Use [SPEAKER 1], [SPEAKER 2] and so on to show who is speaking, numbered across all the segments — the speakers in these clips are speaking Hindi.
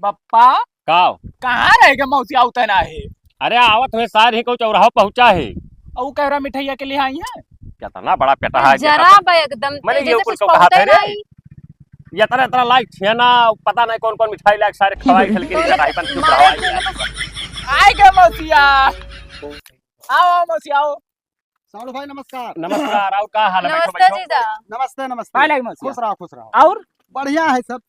[SPEAKER 1] बप्पा
[SPEAKER 2] काव
[SPEAKER 1] कहाँ रहेगा मौसी आवता ना है।
[SPEAKER 2] अरे आवत हुए सार ही को चौराहा पहुंचा है।
[SPEAKER 1] और कह रहा मिठाइया के लिए आई है।
[SPEAKER 2] कितना बड़ा पेटा है
[SPEAKER 3] जरा एकदम
[SPEAKER 2] मैंने
[SPEAKER 3] जैसे
[SPEAKER 2] ये
[SPEAKER 3] कुछ
[SPEAKER 2] कुल को कहा
[SPEAKER 3] पहुंचा
[SPEAKER 2] था रे
[SPEAKER 3] नहीं।
[SPEAKER 2] ये तरह तरह लाइक छेना पता नहीं कौन कौन मिठाई लाइक सारे खवाई खल के कढ़ाई बन चुप रहा है।
[SPEAKER 1] आएगा मौसिया। आओ मौसी आओ।
[SPEAKER 4] साड़ू भाई नमस्कार।
[SPEAKER 2] नमस्कार और का हाल है? बैठो
[SPEAKER 3] नमस्ते
[SPEAKER 2] बैठो।
[SPEAKER 3] जीजा।
[SPEAKER 4] नमस्ते नमस्ते।
[SPEAKER 1] हाय मौसी
[SPEAKER 4] खुश रहो खुश रहो।
[SPEAKER 1] और
[SPEAKER 4] बढ़िया है सब।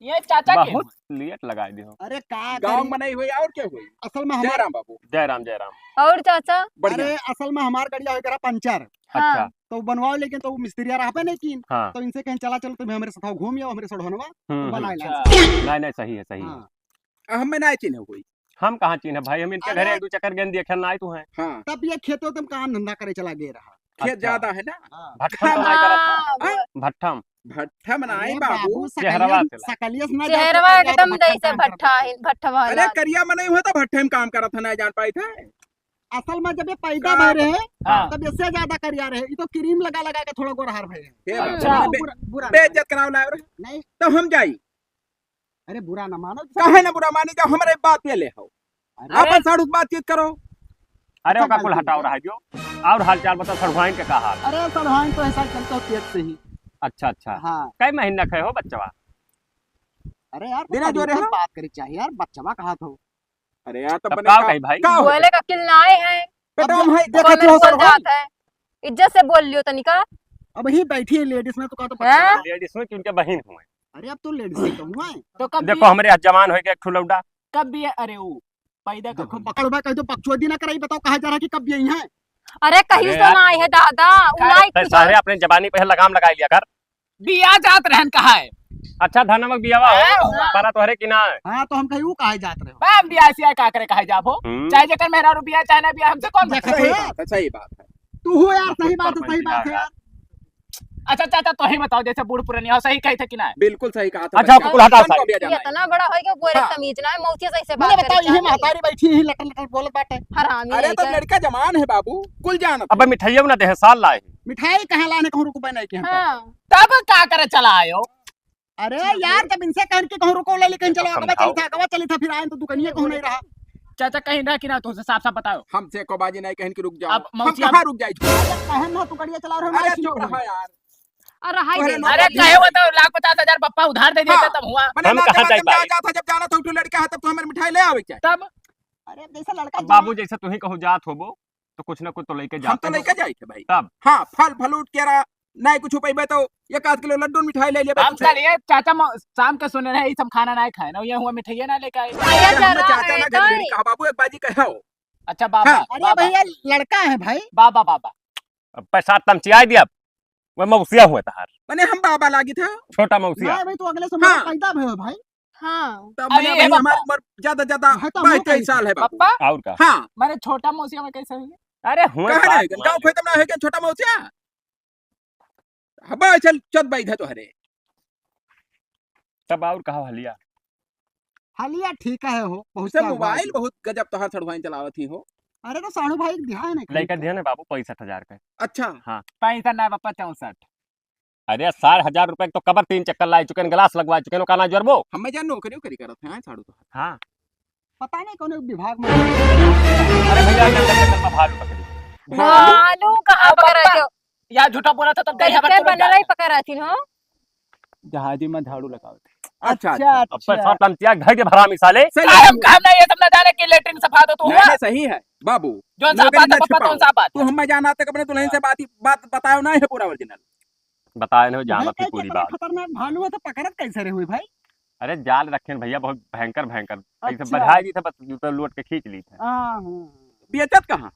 [SPEAKER 1] ये चाचा के
[SPEAKER 2] बहुत लेट लगा दी हो।
[SPEAKER 4] अरे का
[SPEAKER 5] गांव
[SPEAKER 4] करी?
[SPEAKER 5] में नहीं हुई और क्या हुई?
[SPEAKER 4] असल में
[SPEAKER 5] जय
[SPEAKER 4] हमारे
[SPEAKER 5] राम बाबू।
[SPEAKER 2] जय राम जय राम।
[SPEAKER 3] और चाचा
[SPEAKER 5] बढ़िया।
[SPEAKER 4] अरे असल में हमार गड़िया हो गया पंचर।
[SPEAKER 3] हाँ।
[SPEAKER 2] अच्छा
[SPEAKER 4] तो बनवाओ लेकिन तो मिस्त्रिया रहा पे नहीं की।
[SPEAKER 2] हाँ
[SPEAKER 4] तो इनसे कहीं चला चलो तुम हमारे साथ घूम आओ हमारे सड़हनवा बना ले।
[SPEAKER 2] नहीं नहीं सही है सही है।
[SPEAKER 4] हाँ।
[SPEAKER 5] हमें नहीं चिन्ह हुई।
[SPEAKER 2] हम कहाँ चिन्ह भाई हम इनके घरे एक दो चक्कर गेंद देखे ना आए तू हैं।
[SPEAKER 5] हाँ
[SPEAKER 4] तब ये खेतों तुम काम धंधा करे चला गए रहा।
[SPEAKER 5] खेत
[SPEAKER 2] अच्छा।
[SPEAKER 5] ज्यादा है ना।
[SPEAKER 4] हाँ।
[SPEAKER 2] भट्ठम तो नहीं करत
[SPEAKER 3] हाँ,
[SPEAKER 2] है। भट्ठम
[SPEAKER 5] भट्ठा बनाए
[SPEAKER 4] अरे
[SPEAKER 5] बाबू।
[SPEAKER 2] चेहरवा से ला।
[SPEAKER 4] सकलियस ना
[SPEAKER 3] चेहरवा एकदम जैसे भट्ठा वाला।
[SPEAKER 5] अरे करिया में नहीं हुआ तो भट्ठे में काम करत है नहीं जान पाई थे।
[SPEAKER 4] असल में जब ये पैदा भय रहे
[SPEAKER 1] हाँ।
[SPEAKER 4] तब इससे ज्यादा करिया रहे। ये तो क्रीम लगा लगा के थोड़ा गोरहार भय
[SPEAKER 5] हे
[SPEAKER 1] अच्छा।
[SPEAKER 5] बाबू,
[SPEAKER 4] बुरा बुरा
[SPEAKER 5] बेइज्जत कराव लाए रहे।
[SPEAKER 4] नहीं।
[SPEAKER 5] तो हम जाई
[SPEAKER 4] अरे बुरा ना मानो।
[SPEAKER 5] कहे ना बुरा मानी जाओ हमारे बात पे ले हो।
[SPEAKER 4] अरे
[SPEAKER 5] अपन साड़ू से बातचीत करो।
[SPEAKER 2] अरे ओका कुल हटाओ रहा जो और हाल चाल बता सड़वाइन के का हाल।
[SPEAKER 4] अरे सलवान तो ऐसा चलता हो पेट से ही।
[SPEAKER 2] अच्छा अच्छा
[SPEAKER 4] हाँ।
[SPEAKER 2] कई महीना खे हो बच्चवा?
[SPEAKER 4] अरे यार
[SPEAKER 5] बिना जोरे
[SPEAKER 4] तरीके से
[SPEAKER 5] हो?
[SPEAKER 4] बात करी चाहिए यार बच्चा कहा तो।
[SPEAKER 5] अरे यार तब
[SPEAKER 2] तब
[SPEAKER 5] बने
[SPEAKER 2] का
[SPEAKER 5] का
[SPEAKER 2] कही भाई
[SPEAKER 5] का हो?
[SPEAKER 3] बोले का किल ना आए हैं।
[SPEAKER 5] बेटा हम है
[SPEAKER 4] देखा
[SPEAKER 3] कमेंट
[SPEAKER 4] क्यों
[SPEAKER 3] बोल
[SPEAKER 4] सलवान?
[SPEAKER 3] जाता है। इज्जत से बोल लियो तनिका।
[SPEAKER 4] अब ही बैठी है लेडीज में तो कहा तो
[SPEAKER 3] हाँ?
[SPEAKER 2] लेडीज में कि उनके बहन हुए।
[SPEAKER 4] अरे अब तो लेडीज ही तो हुआ है।
[SPEAKER 1] तो कब
[SPEAKER 2] देखो हमारे यहाँ जवान हो गया एक ठुलौडा।
[SPEAKER 1] कब भी अरे वो पैदा
[SPEAKER 4] देखो
[SPEAKER 1] कब
[SPEAKER 4] पकड़ भाई कह दो पक्षवादी ना कराई बताओ कहा जा रहा कि कब यही है।
[SPEAKER 3] अरे कहीं
[SPEAKER 2] अरे
[SPEAKER 3] तो ना आई है दादा। उलाई
[SPEAKER 2] तो सारे अपने जवानी पे लगाम लगा लिया कर।
[SPEAKER 1] बिया जात रहन कहा है।
[SPEAKER 2] अच्छा धनमक बियावा हो
[SPEAKER 1] हाँ।
[SPEAKER 2] परा तोहरे कि ना है?
[SPEAKER 4] हाँ तो हम कहीं वो कहा जात रहे हो।
[SPEAKER 1] बाम बिया से का करे कहा जाबो।
[SPEAKER 2] हम्म।
[SPEAKER 1] चाहे जकर मेरा रुपया चाहे ना बिया हमसे कौन
[SPEAKER 4] देखा
[SPEAKER 1] पूछे?
[SPEAKER 4] तो
[SPEAKER 5] सही
[SPEAKER 4] यार।
[SPEAKER 5] बात है सही बात है।
[SPEAKER 4] तू हो यार सही बात है सही बात है यार।
[SPEAKER 1] अच्छा चाचा तो ही बताओ जैसे बूढ़ पुरानी हो सही कही थे कि ना।
[SPEAKER 5] बिल्कुल सही कहा था।
[SPEAKER 2] अच्छा,
[SPEAKER 5] बच्चा।
[SPEAKER 2] कुल हटाओ
[SPEAKER 5] हमको
[SPEAKER 2] सारे।
[SPEAKER 5] भी आ जाना है।
[SPEAKER 3] इतना बड़ा है कि बोले
[SPEAKER 5] हाँ।
[SPEAKER 3] तमीज ना है। मौसी सही से
[SPEAKER 4] मैंने
[SPEAKER 3] बात
[SPEAKER 4] बताओ
[SPEAKER 3] करे
[SPEAKER 4] यही महतारी बैठी ही लटल लटल बोलत बाटे।
[SPEAKER 3] हरामी
[SPEAKER 5] अरे
[SPEAKER 3] नहीं
[SPEAKER 5] तो
[SPEAKER 3] कर।
[SPEAKER 5] लड़का जवान है बाबू कुल जानत
[SPEAKER 2] अब मिठाइया ना दे साल लाए।
[SPEAKER 4] मिठाई कहाँ लाने कहूँ रुको नहीं के हम।
[SPEAKER 3] हाँ।
[SPEAKER 1] तब का करे चला आयो।
[SPEAKER 4] अरे यार जब इनसे कह के कहूँ रुको ले लेकिन चलो अगवा
[SPEAKER 2] समझाओ।
[SPEAKER 4] चली था फिर आए तो दुकानिया कहूँ नहीं रहा।
[SPEAKER 1] चाचा कहीं रह कि ना तुमसे साफ साफ बताओ।
[SPEAKER 5] हमसे को बाजी नहीं कहन की रुक जाओ।
[SPEAKER 1] अब
[SPEAKER 5] हम
[SPEAKER 1] मौसी
[SPEAKER 5] कहाँ रुक जाए?
[SPEAKER 4] कहन ना तू गाड़िया चला रहे हो
[SPEAKER 5] अरे
[SPEAKER 4] ना
[SPEAKER 5] चुप रहा यार।
[SPEAKER 3] अरे हाय
[SPEAKER 5] अरे
[SPEAKER 3] दे।
[SPEAKER 5] नो-
[SPEAKER 1] अरे कहे वो तो 1,50,000 पप्पा उधार दे देते
[SPEAKER 5] हाँ।
[SPEAKER 1] तब हुआ।
[SPEAKER 5] मैंने
[SPEAKER 2] हम
[SPEAKER 5] ना
[SPEAKER 2] कहाँ
[SPEAKER 5] जब
[SPEAKER 2] जाए पाए?
[SPEAKER 5] जाता जब जाना था तो लड़का है तब तो हमारी मिठाई ले आवे क्या?
[SPEAKER 1] तब
[SPEAKER 4] अरे जैसा लड़का
[SPEAKER 2] अब बाबू जैसे तू ही कहू जात होबो तो कुछ ना कुछ तो लेके
[SPEAKER 5] हम
[SPEAKER 2] जाते
[SPEAKER 5] तो
[SPEAKER 2] हो।
[SPEAKER 5] लेके जाए थे भाई।
[SPEAKER 2] तब
[SPEAKER 5] हाँ फल फलूट केरा नहीं कुछ पैबे तो 1 किलो लड्डू मिठाई ले ले।
[SPEAKER 1] हम चलिए चाचा शाम के सुने रहे ये सब खाना नहीं खाए ना ये हुआ मिठाइया ना लेके आए।
[SPEAKER 3] भैया जरा
[SPEAKER 5] चाचा
[SPEAKER 3] है
[SPEAKER 5] ना
[SPEAKER 3] तो
[SPEAKER 5] घर
[SPEAKER 3] ही।
[SPEAKER 5] कहा बाबू एक बाजी कहो।
[SPEAKER 1] अच्छा बाबा
[SPEAKER 5] हाँ।
[SPEAKER 4] अरे
[SPEAKER 1] बाबा
[SPEAKER 4] भैया लड़का है भाई।
[SPEAKER 1] बाबा बाबा
[SPEAKER 2] अब पैसा तमचिया दिया वो मौसिया हुआ तहार
[SPEAKER 5] मैंने हम बाबा लागी था
[SPEAKER 2] छोटा मौसिया।
[SPEAKER 4] नहीं भाई तू अगले से
[SPEAKER 5] हाँ।
[SPEAKER 4] पैदा भय भाई।
[SPEAKER 3] हाँ।
[SPEAKER 5] तब
[SPEAKER 1] अरे
[SPEAKER 5] मैंने
[SPEAKER 1] ये
[SPEAKER 5] भाई
[SPEAKER 1] बाबा।
[SPEAKER 5] हमारी उम्र ज्यादा
[SPEAKER 4] है तो हम लोग
[SPEAKER 5] 22-23 साल है बाबू।
[SPEAKER 1] पप्पा
[SPEAKER 2] और का
[SPEAKER 5] हाँ
[SPEAKER 1] मैंने छोटा मौसिया में कैसे हुई।
[SPEAKER 2] अरे हुए
[SPEAKER 5] कहाँ
[SPEAKER 2] बात
[SPEAKER 5] रहेगा गाँव खेतम ना है क्या छोटा मौसिया? हबा चल चल बैठ है तो हरे।
[SPEAKER 2] तब और कहा हलिया।
[SPEAKER 4] हालिया ठीक है हो बहुत
[SPEAKER 5] उसे मोबाइल बहुत गजब तोहार सड़वाइन चलावत ही हो।
[SPEAKER 4] अरे तो साणु भाई ध्यान है
[SPEAKER 2] लेकर दिया ना बाबू 65,000 का।
[SPEAKER 5] अच्छा
[SPEAKER 1] पैसा ना पप्पा 64।
[SPEAKER 2] अरे 60,000 रुपए तो कबर 3 चक्कर लाई चुके गिलास लगवा चुके का ना जरबो।
[SPEAKER 5] हमें जान नौकरी करी करत हैं साड़ू तो।
[SPEAKER 2] हाँ
[SPEAKER 4] पता नहीं कौन विभाग में।
[SPEAKER 2] अरे भैया जंगल में भालू पकड़ी।
[SPEAKER 3] भालू कहाँ पकड़ रहे थे?
[SPEAKER 1] या झूठा बोला था तब दही
[SPEAKER 3] कैसे बन रही पकड़ रही थी हो?
[SPEAKER 1] जहाजी में झाड़ू लगाओ थे।
[SPEAKER 5] अच्छा
[SPEAKER 2] अब पैसा तमचिया घर के भरा मिसाले।
[SPEAKER 5] सही
[SPEAKER 1] काय हम काम नहीं ये सब ना जाने की लेटरिन सफा दो तू हुआ
[SPEAKER 5] नहीं सही है बाबू।
[SPEAKER 1] जो सा
[SPEAKER 5] नौकरी
[SPEAKER 1] बात
[SPEAKER 5] ना
[SPEAKER 1] है पप्पा
[SPEAKER 5] छिपाओ।
[SPEAKER 1] कौन सा बात
[SPEAKER 5] तू हमें जाना तक अपने दुल्हन से बात बताओ ना है पूरा ओरिजिनल।
[SPEAKER 2] बताए ना जाना
[SPEAKER 4] भाई
[SPEAKER 2] थी पूरी
[SPEAKER 4] कितना
[SPEAKER 2] बात।
[SPEAKER 4] खतरनाक भालू है तो पकड़त कैसे रहे हुई भाई।
[SPEAKER 2] अरे जाल रखे हैं भैया बहुत भयंकर भयंकर ऐसे
[SPEAKER 4] अच्छा।
[SPEAKER 2] बधाई दी थे बस जूता लूट के खींच ली थे।
[SPEAKER 5] बेचत कहाँ?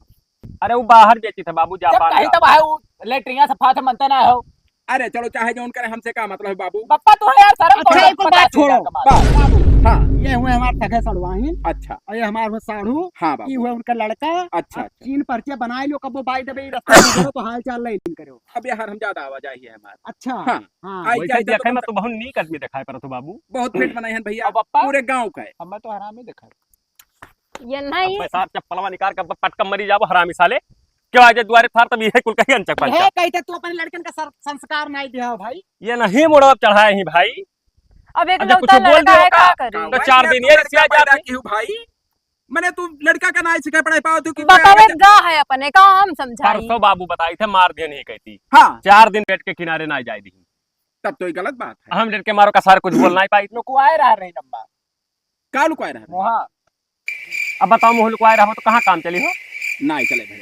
[SPEAKER 2] अरे वो बाहर बेची थे बाबू
[SPEAKER 1] जब
[SPEAKER 2] जापान
[SPEAKER 1] कहीं
[SPEAKER 2] का।
[SPEAKER 1] तब है वो लेटरिन सफा थे मनते ना हो।
[SPEAKER 5] अरे चलो चाहे जो करे हमसे क्या मतलब है बाबू।
[SPEAKER 1] पप्पा तो है यार शर्म
[SPEAKER 4] अच्छा,
[SPEAKER 1] करो,
[SPEAKER 4] एक बात
[SPEAKER 1] 50,000
[SPEAKER 4] छोड़ो।
[SPEAKER 1] का बात।
[SPEAKER 4] बाबू
[SPEAKER 5] हाँ
[SPEAKER 4] ये हुए हमारे सगे सड़वाही
[SPEAKER 5] अच्छा
[SPEAKER 4] और ये हमारे हुए साढ़ू
[SPEAKER 5] हाँ
[SPEAKER 4] ये
[SPEAKER 5] बाबू
[SPEAKER 4] हुए उनका लड़का।
[SPEAKER 5] अच्छा
[SPEAKER 4] अब
[SPEAKER 5] अच्छा।
[SPEAKER 4] 3 पर्चे बनाए लो कब वो बाई दबे रास्ते में करो तो हाल चाल नहीं करो।
[SPEAKER 5] अब यार हम ज्यादा आवाज आई है हमारा।
[SPEAKER 4] अच्छा
[SPEAKER 5] हाँ
[SPEAKER 4] हाँ
[SPEAKER 5] आई
[SPEAKER 2] वैसे
[SPEAKER 5] जाए
[SPEAKER 2] देखे
[SPEAKER 5] तो
[SPEAKER 2] में तो बहुत नीक आदमी दिखाई पड़ा तो बाबू।
[SPEAKER 5] बहुत पेट बनाए हैं भैया
[SPEAKER 1] अब पप्पा
[SPEAKER 5] पूरे गांव का है।
[SPEAKER 1] हमें तो हरामी दिखा।
[SPEAKER 3] ये नहीं
[SPEAKER 2] पैसा चप्पलवा निकाल कर पटकम मरी जाबो हरामी साले। क्यों आज द्वारे थार तब ये कुल कहीं अंचक पंचा।
[SPEAKER 4] है कहते तू अपने लड़कन का संस्कार नहीं दिया भाई।
[SPEAKER 2] ये नहीं मोड़ब चढ़ाए ही भाई।
[SPEAKER 3] अब एक
[SPEAKER 2] अच्छा, कुछ
[SPEAKER 3] लौता
[SPEAKER 2] बोल
[SPEAKER 3] लड़का
[SPEAKER 2] दियो
[SPEAKER 3] है
[SPEAKER 2] का?
[SPEAKER 3] क्या करे।
[SPEAKER 2] तो 4 दिन ये रिसिया
[SPEAKER 5] पैदा
[SPEAKER 2] जाती
[SPEAKER 5] की हूँ भाई। मैंने तू लड़का का ना सिखा पढ़ाई पाओ तू कि
[SPEAKER 3] बतावे गा है अपने का हम समझाई।
[SPEAKER 2] परसों बाबू बताई थे मार दिया नहीं कहती।
[SPEAKER 5] हाँ
[SPEAKER 2] 4 दिन पेट के किनारे ना जाए दी।
[SPEAKER 5] तब तो ये गलत बात है।
[SPEAKER 2] हम डर के मारो का सार कुछ बोलना ही पाई।
[SPEAKER 1] लुकवाए रहा रही नंबर
[SPEAKER 5] का लुकाए रहा
[SPEAKER 1] मोहा।
[SPEAKER 2] अब बताओ मुँह लुकवाए रहो तो कहाँ काम चली हो।
[SPEAKER 5] ना ही चले भाई।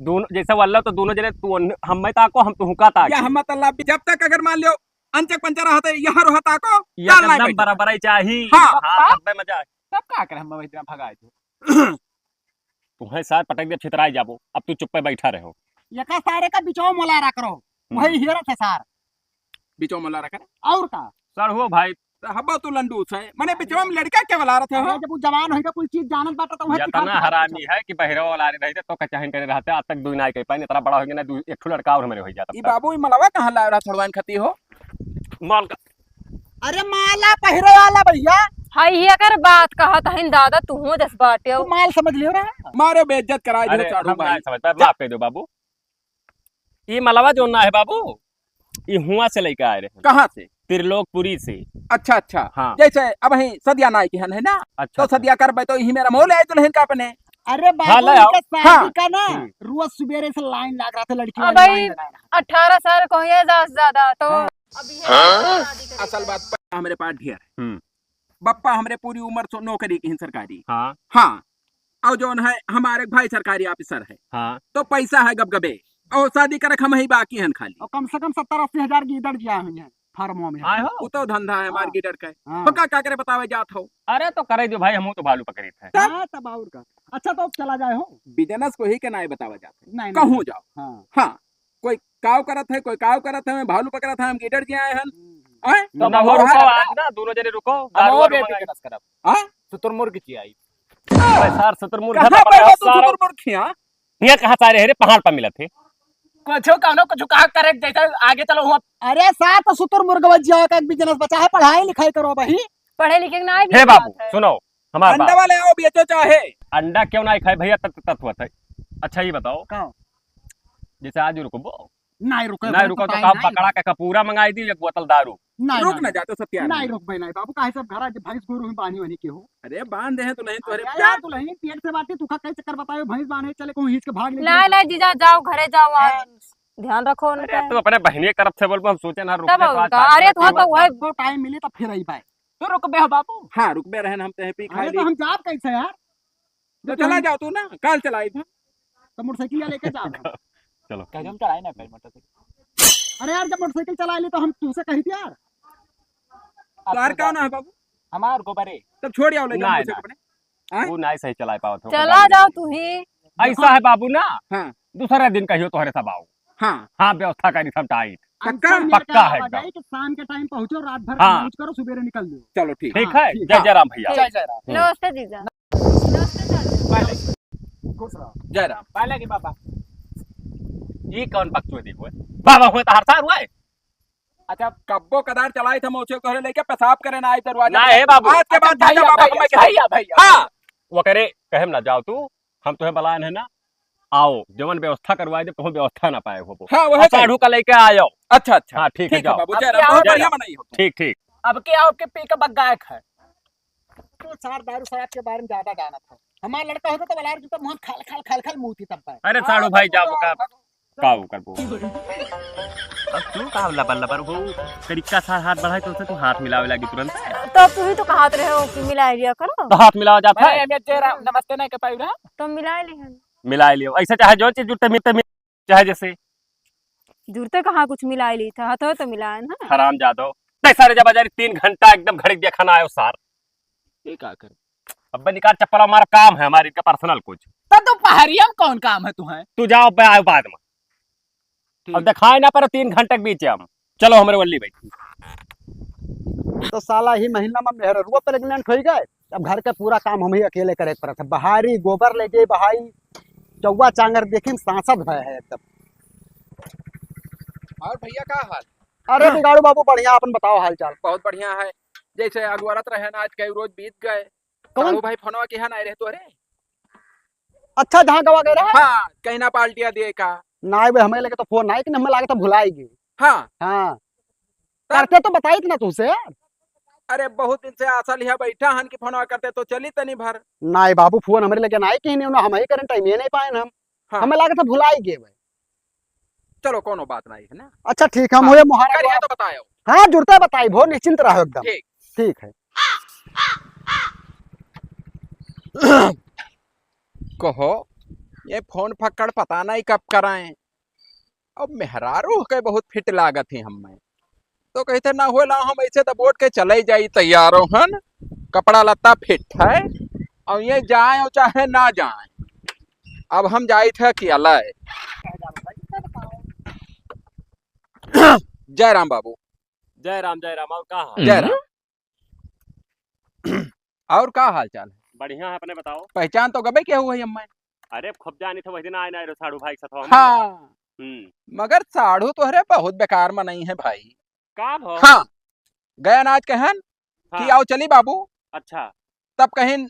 [SPEAKER 2] दोनों जैसे वो अल्लाह तो दोनों जने तू हम मैं ताको हम तू का ताक
[SPEAKER 5] या हम अल्लाह जब तक अगर मान लो अंचक पंचर रहते यहाँ रहता को
[SPEAKER 2] ये एकदम बराबर ही चाहिए।
[SPEAKER 5] हाँ।
[SPEAKER 2] हां तब मजा आए।
[SPEAKER 1] तब का करे हम इतना भगाए थे।
[SPEAKER 2] तुम्हें सार पटक दे छितराई जाबो। अब तू चुप पे बैठा रहो।
[SPEAKER 4] यका सारे का बिचो मोला रख करो वही हीरा थे सार
[SPEAKER 5] बिचो मला रखा
[SPEAKER 4] और का
[SPEAKER 2] सर हो भाई
[SPEAKER 5] हब्बा तू लंडू है मने बिचो में लड़का क्या बला रहे हो।
[SPEAKER 4] अरे जब वो जवान होएगा कुछ चीज जानत बाटा तो वह
[SPEAKER 2] इतना हरामी है कि बहरा वाला रहते तो कचाहन करे रहते आज तक दू नाई कह पाए इतना बड़ा हो गया ना एक ठो लड़का और हमारे हो
[SPEAKER 5] ई
[SPEAKER 2] जाता
[SPEAKER 5] बाबू ई मलवा कहां ला रहा छड़वान खती हो।
[SPEAKER 2] माल का
[SPEAKER 4] अरे माला पहिरे वाला भैया
[SPEAKER 3] हाई ही अगर बात कहा था दादा तू हो दस बाटे
[SPEAKER 4] तू माल समझ लियो रहा
[SPEAKER 5] मारे बेइज्जत करा
[SPEAKER 2] अरे
[SPEAKER 5] दियो चाड़ू
[SPEAKER 2] हम
[SPEAKER 5] भाई।
[SPEAKER 2] नहीं समझ पाए माफ कर दो बाबू। ये मलवा जो ना है बाबू ये हुआ से लेके आए रहे
[SPEAKER 5] कहां से।
[SPEAKER 2] त्रिलोकपुरी से।
[SPEAKER 5] अच्छा अच्छा
[SPEAKER 2] हाँ।
[SPEAKER 5] जैसे अब ही सदिया नाई की हन है ना
[SPEAKER 2] अच्छा
[SPEAKER 5] तो सदिया कर तो यही मेरा मोल है दुल्हन का अपने।
[SPEAKER 4] अरे
[SPEAKER 2] हाँ,
[SPEAKER 4] बाबू
[SPEAKER 2] ले आओ।
[SPEAKER 4] इनके
[SPEAKER 5] हाँ।
[SPEAKER 4] शादी का ना रोज सवेरे से लाइन लग रहा था लड़की
[SPEAKER 3] अब
[SPEAKER 4] वाली
[SPEAKER 3] भाई
[SPEAKER 4] लाइन लगा रहा।
[SPEAKER 3] 18 साल को है ज्यादा तो
[SPEAKER 4] हाँ।
[SPEAKER 3] अभी है शादी करे।
[SPEAKER 5] असल बात पप्पा हमारे पास ढेर है।
[SPEAKER 2] हम्म।
[SPEAKER 5] बप्पा हमरे पूरी उम्र नौकरी की हैं सरकारी।
[SPEAKER 2] हाँ
[SPEAKER 5] हाँ और जो है हमारे भाई सरकारी ऑफिसर है
[SPEAKER 2] हाँ
[SPEAKER 5] तो पैसा है गबगबे और शादी कर हम ही बाकी हैं खाली।
[SPEAKER 4] और कम से कम 70-80 हजार की इधर जिया हुई है फार्मों में।
[SPEAKER 2] आए हो।
[SPEAKER 5] वो तो धंधा है हमारे
[SPEAKER 4] हाँ।
[SPEAKER 5] गिटर का।
[SPEAKER 4] हाँ।
[SPEAKER 5] तो क्या करे बतावे जात हो।
[SPEAKER 2] अरे तो करे दो भाई हम तो भालू पकड़ी थे।
[SPEAKER 4] हाँ, तब और का अच्छा तो अब चला जाए हो
[SPEAKER 5] बिजनेस को ही के ना बतावा जाते
[SPEAKER 4] नहीं
[SPEAKER 5] कहूँ जाओ।
[SPEAKER 4] हाँ
[SPEAKER 5] हाँ कोई काव करत है कोई काव करत है मैं भालू पकड़ा था हम गिटर जी आए हैं। आए?
[SPEAKER 2] तो ना वो रुको आज ना दोनों जने रुको दारू
[SPEAKER 1] वो
[SPEAKER 2] वारू
[SPEAKER 1] बेटे
[SPEAKER 2] मंगाई।
[SPEAKER 1] के नस करब
[SPEAKER 5] हाँ?
[SPEAKER 1] शुतुरमुर्ग की आई।
[SPEAKER 2] भाई सार शुतुरमुर्ग
[SPEAKER 5] कहाँ
[SPEAKER 2] था
[SPEAKER 5] पे हो तू
[SPEAKER 2] सारा
[SPEAKER 5] शुतुरमुर्ग खिया।
[SPEAKER 2] यहाँ कहाँ सारे हरे पहाड़ पर मिले थे।
[SPEAKER 1] कुछ कहो कुछ कहा करे जैसे आगे चलो हुआ।
[SPEAKER 4] अरे सात सुतुर मुर्गवजिया का एक बिजनेस बचा है पढ़ाई लिखाई करो भाई।
[SPEAKER 3] पढ़े लिखे के ना भी
[SPEAKER 2] हे
[SPEAKER 3] बात
[SPEAKER 2] बाबू
[SPEAKER 3] है।
[SPEAKER 2] सुनो हमारा
[SPEAKER 5] अंडा
[SPEAKER 2] बात।
[SPEAKER 5] वाले आओ बेचो चाहे।
[SPEAKER 2] अंडा क्यों ना खाए भैया तत्व थे। अच्छा ये बताओ
[SPEAKER 4] कहो
[SPEAKER 2] जैसे आज रुको
[SPEAKER 4] नहीं रुको
[SPEAKER 2] नहीं रुको तो कहा पकड़ा के कपूरा मंगाई दी एक बोतल दारू।
[SPEAKER 5] रुक न जाते सत्या।
[SPEAKER 4] नहीं रुक भाई नहीं बाबू काहे सब घर आज भैंस गोरू में पानी वानी के हो।
[SPEAKER 5] अरे बांध दे हैं तो नहीं तो अरे
[SPEAKER 4] अरे यार तू नहीं पेट से बाटी तू का कई चक्कर बताओ भैंस बांधे चले को हिच के भाग ले।
[SPEAKER 3] ला ला जीजा जाओ घरे जाओ आज ध्यान रखो
[SPEAKER 2] अरे
[SPEAKER 3] उनका।
[SPEAKER 2] तो अपने बहनी की तरफ से बोल हम सोचे ना
[SPEAKER 3] तब
[SPEAKER 2] रुकने को आज
[SPEAKER 3] उनका अरे तो तो वह
[SPEAKER 4] तो टाइम मिले तो फिर आई पाए।
[SPEAKER 1] तो रुक बे बाबू।
[SPEAKER 5] हाँ रुक बे रहन हम ते पी खाई
[SPEAKER 4] अरे
[SPEAKER 5] ली।
[SPEAKER 4] तो हम जात कैसे यार
[SPEAKER 5] तो चला जाओ तू ना कल चलाई था।
[SPEAKER 4] तो मोटरसाइकिल लेके जा।
[SPEAKER 2] चलो
[SPEAKER 1] कह हम चढ़ाए ना मोटरसाइकिल।
[SPEAKER 4] अरे यार जब मोटरसाइकिल चला ली तो हम तुमसे कही थी यार।
[SPEAKER 5] तार का ना है बाबू
[SPEAKER 1] हमार गोबरे
[SPEAKER 5] तब छोड़ आओ ले
[SPEAKER 2] नहीं,
[SPEAKER 5] मुझे
[SPEAKER 2] नहीं।
[SPEAKER 5] अपने।
[SPEAKER 2] वो नहीं सही चला पाओ
[SPEAKER 3] चला जाओ तू ही।
[SPEAKER 2] ऐसा है बाबू ना
[SPEAKER 5] हाँ
[SPEAKER 2] दूसरे दिन कहियो तोहरे सब आओ।
[SPEAKER 5] हाँ
[SPEAKER 2] हाँ व्यवस्था करी सब टाइट।
[SPEAKER 5] पक्का?
[SPEAKER 2] पक्का है एकदम।
[SPEAKER 4] कि शाम के टाइम पहुंचो रात भर
[SPEAKER 2] हाँ।
[SPEAKER 4] मौज करो सुबेरे निकल लो।
[SPEAKER 5] चलो ठीक
[SPEAKER 2] ठीक
[SPEAKER 4] हाँ,
[SPEAKER 2] है
[SPEAKER 4] ठीक
[SPEAKER 2] जय जय राम भैया।
[SPEAKER 1] जय जय राम।
[SPEAKER 3] नमस्ते जीजा। नमस्ते चाचा।
[SPEAKER 1] पहले
[SPEAKER 4] खुश रहो।
[SPEAKER 5] जय राम।
[SPEAKER 1] पहले की बाबा।
[SPEAKER 2] ये कौन बकचोदी हुए बाबा हुए तो हरसार हुआ है।
[SPEAKER 5] अच्छा कब्बो कदार चलाई था मोचे को लेके पेशाब करे ना आई दरवाजा
[SPEAKER 2] ना है बाबू।
[SPEAKER 5] आज के बाद
[SPEAKER 1] भैया
[SPEAKER 5] बाबा
[SPEAKER 1] भैया
[SPEAKER 5] मैं
[SPEAKER 1] भैया भैया।
[SPEAKER 5] हाँ
[SPEAKER 2] वो करे कहे ना जाओ तू हम तुम्हें बलान है ना आओ जवन व्यवस्था करवाए दे तो व्यवस्था ना पाए हो
[SPEAKER 5] हाँ वो है
[SPEAKER 2] साढ़ू का लेके आयो।
[SPEAKER 5] अच्छा अच्छा
[SPEAKER 2] हाँ ठीक है
[SPEAKER 5] ठीक है
[SPEAKER 2] जाओ।
[SPEAKER 5] बाबू
[SPEAKER 1] अब
[SPEAKER 5] जय
[SPEAKER 1] क्या
[SPEAKER 5] राम बहुत
[SPEAKER 2] जय
[SPEAKER 5] बढ़िया
[SPEAKER 2] राम।
[SPEAKER 5] बनाई हो।
[SPEAKER 2] ठीक ठीक।
[SPEAKER 1] अब क्या आपके पी का बगायक है।
[SPEAKER 4] तो चार दारू शराब के बारे में ज्यादा जाना था। हमारा लड़का होता तो बलार जूता मुंह खाल खाल मुंह थी तब पाए।
[SPEAKER 2] अरे साढ़ू भाई जाओ का काऊ कर बो। अब तू का लबर लबर हो तरीका सा हाथ बढ़ाए तो उसे तू हाथ मिलावे लगी तुरंत।
[SPEAKER 3] तो तू ही तो कहत रहे हो कि मिला लिया करो
[SPEAKER 2] तो हाथ मिलावा जाता है।
[SPEAKER 1] मैं जय राम नमस्ते नहीं कर पाई रहा।
[SPEAKER 3] तो मिला लिहन।
[SPEAKER 2] मिला लियो ऐसे चाहे जो चीज जुटते मिलते चाहे जैसे
[SPEAKER 3] जुड़ते कहाँ कुछ मिला ली था हाथों तो मिला है ना।
[SPEAKER 2] हराम जादो सारे जब बाजारी 3 घंटा एकदम घड़ी दिया खाना आयो सार।
[SPEAKER 1] ये क्या कर।
[SPEAKER 2] अब निकाल चप्पल हमारा काम है हमारी का पर्सनल कुछ।
[SPEAKER 1] तो दोपहरिया में कौन काम है तुम्हें।
[SPEAKER 2] तू जाओ पे आओ बाद में। अब दिखाए ना पर 3 घंटे के बीच हम चलो हमारे वल्ली बैठी।
[SPEAKER 4] तो साला ही महीना में मेहरुआ प्रेग्नेंट हो गए। अब घर का पूरा काम हम ही अकेले करे पड़ा था। बहारी गोबर ले गए बहाई चौवा चांगर देखे सांसद भय है एकदम।
[SPEAKER 5] और भैया का हाल।
[SPEAKER 4] अरे बिगाड़ू बाबू बढ़िया अपन बताओ हाल चाल।
[SPEAKER 5] बहुत बढ़िया है जैसे अगुआरत रहे ना आज कई रोज बीत गए।
[SPEAKER 4] कौन?
[SPEAKER 5] सालू भाई फोनवा के यहाँ नहीं रहे तो अरे
[SPEAKER 4] अच्छा जहाँ गवा गए रहा
[SPEAKER 5] हाँ कहीं ना पाल्टिया दिए का
[SPEAKER 4] ना वे हमें लगे तो फोन ना कि हमें लगे तो भुलाएगी।
[SPEAKER 5] हाँ
[SPEAKER 4] हाँ करते तो बताई थी ना तुझसे यार।
[SPEAKER 5] अरे बहुत दिन से आशा लिया बैठा हन की फोनवा करते तो चली तनी भर।
[SPEAKER 4] नाई बाबू फोन हमरे लेके नाई कहीं नहीं हम ही करन टाइम ये नहीं पाए हम
[SPEAKER 5] हाँ।
[SPEAKER 4] हमें लगा था भुला ही गए भाई।
[SPEAKER 5] चलो कोनो बात नहीं है ना।
[SPEAKER 4] अच्छा ठीक हम
[SPEAKER 5] हाँ,
[SPEAKER 4] हुए मुहारा
[SPEAKER 5] करिए तो बताओ।
[SPEAKER 4] हाँ जुड़ता बताई भो निश्चिंत रहो एकदम
[SPEAKER 5] ठीक।
[SPEAKER 4] ठीक है।
[SPEAKER 5] कहो ये फोन फक्कड़ पता नहीं कब कराएं। अब मेहरारू के बहुत फिट लागत है हमें तो कहते ना हो ला हम ऐसे तो बोट के चले जाई तैयारो हन कपड़ा लत्ता फिट है और ये जाए चाहे ना जाए। अब हम जाए थे अकेला। जय राम बाबू।
[SPEAKER 2] जय राम और का हाल?
[SPEAKER 5] जय राम। और का हाल चाल है?
[SPEAKER 2] बढ़िया है, अपने बताओ।
[SPEAKER 5] पहचान तो गबे क्या हुआ है अम्मा?
[SPEAKER 2] अरे खूब जानी थे वही दिन आए ना साड़ू भाई के साथ।
[SPEAKER 5] हाँ मगर साढ़ू तो अरे बहुत बेकार में नहीं है भाई।
[SPEAKER 2] का भो?
[SPEAKER 5] हाँ गया नाच कहन कि
[SPEAKER 2] हाँ।
[SPEAKER 5] आओ चली बाबू।
[SPEAKER 2] अच्छा
[SPEAKER 5] तब कहिन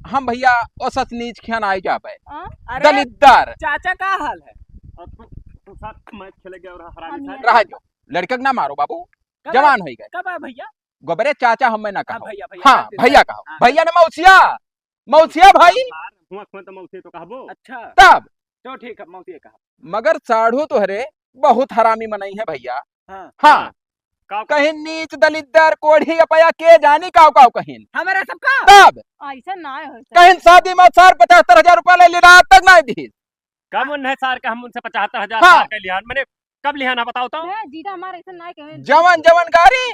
[SPEAKER 5] हम भैया औसत नीच खियान आई जाबे
[SPEAKER 1] अरे
[SPEAKER 5] दलितदार
[SPEAKER 1] चाचा का हाल है?
[SPEAKER 2] और तू साथ मैच खेले गया और हरामी था।
[SPEAKER 5] रह जो लड़के के ना मारो बाबू
[SPEAKER 1] कब
[SPEAKER 5] जवान हो गए।
[SPEAKER 1] कब है भैया?
[SPEAKER 5] गोबरे चाचा हमें ना
[SPEAKER 1] हाँ
[SPEAKER 5] कहो।
[SPEAKER 1] भैया
[SPEAKER 5] हाँ भैया कहो।
[SPEAKER 1] हाँ।
[SPEAKER 5] भैया ने मौसिया मौसिया भाई
[SPEAKER 2] हुआ तो मौसी तो कहबो।
[SPEAKER 1] अच्छा
[SPEAKER 5] तब
[SPEAKER 1] तो ठीक है मौसी कहा।
[SPEAKER 5] मगर साढ़ू तो हरे बहुत हरामी मनई है भैया।
[SPEAKER 1] हाँ।
[SPEAKER 5] हाँ कहीं नीच दलितदार कोढ़ी अपया के जानी काव काव कहीं
[SPEAKER 1] हमारा सबका
[SPEAKER 5] तब
[SPEAKER 3] ऐसा ना हो
[SPEAKER 5] कहीं शादी में 75,000 रुपया ले लिया आज तक नहीं दी।
[SPEAKER 2] कम उन्हें सार का हम उनसे 75,000
[SPEAKER 5] हाँ।
[SPEAKER 2] सार का लिहान मैंने कब लिहाना बताओ तो।
[SPEAKER 3] जीजा हमारे ऐसा ना कहे।
[SPEAKER 5] जवन जवन गारी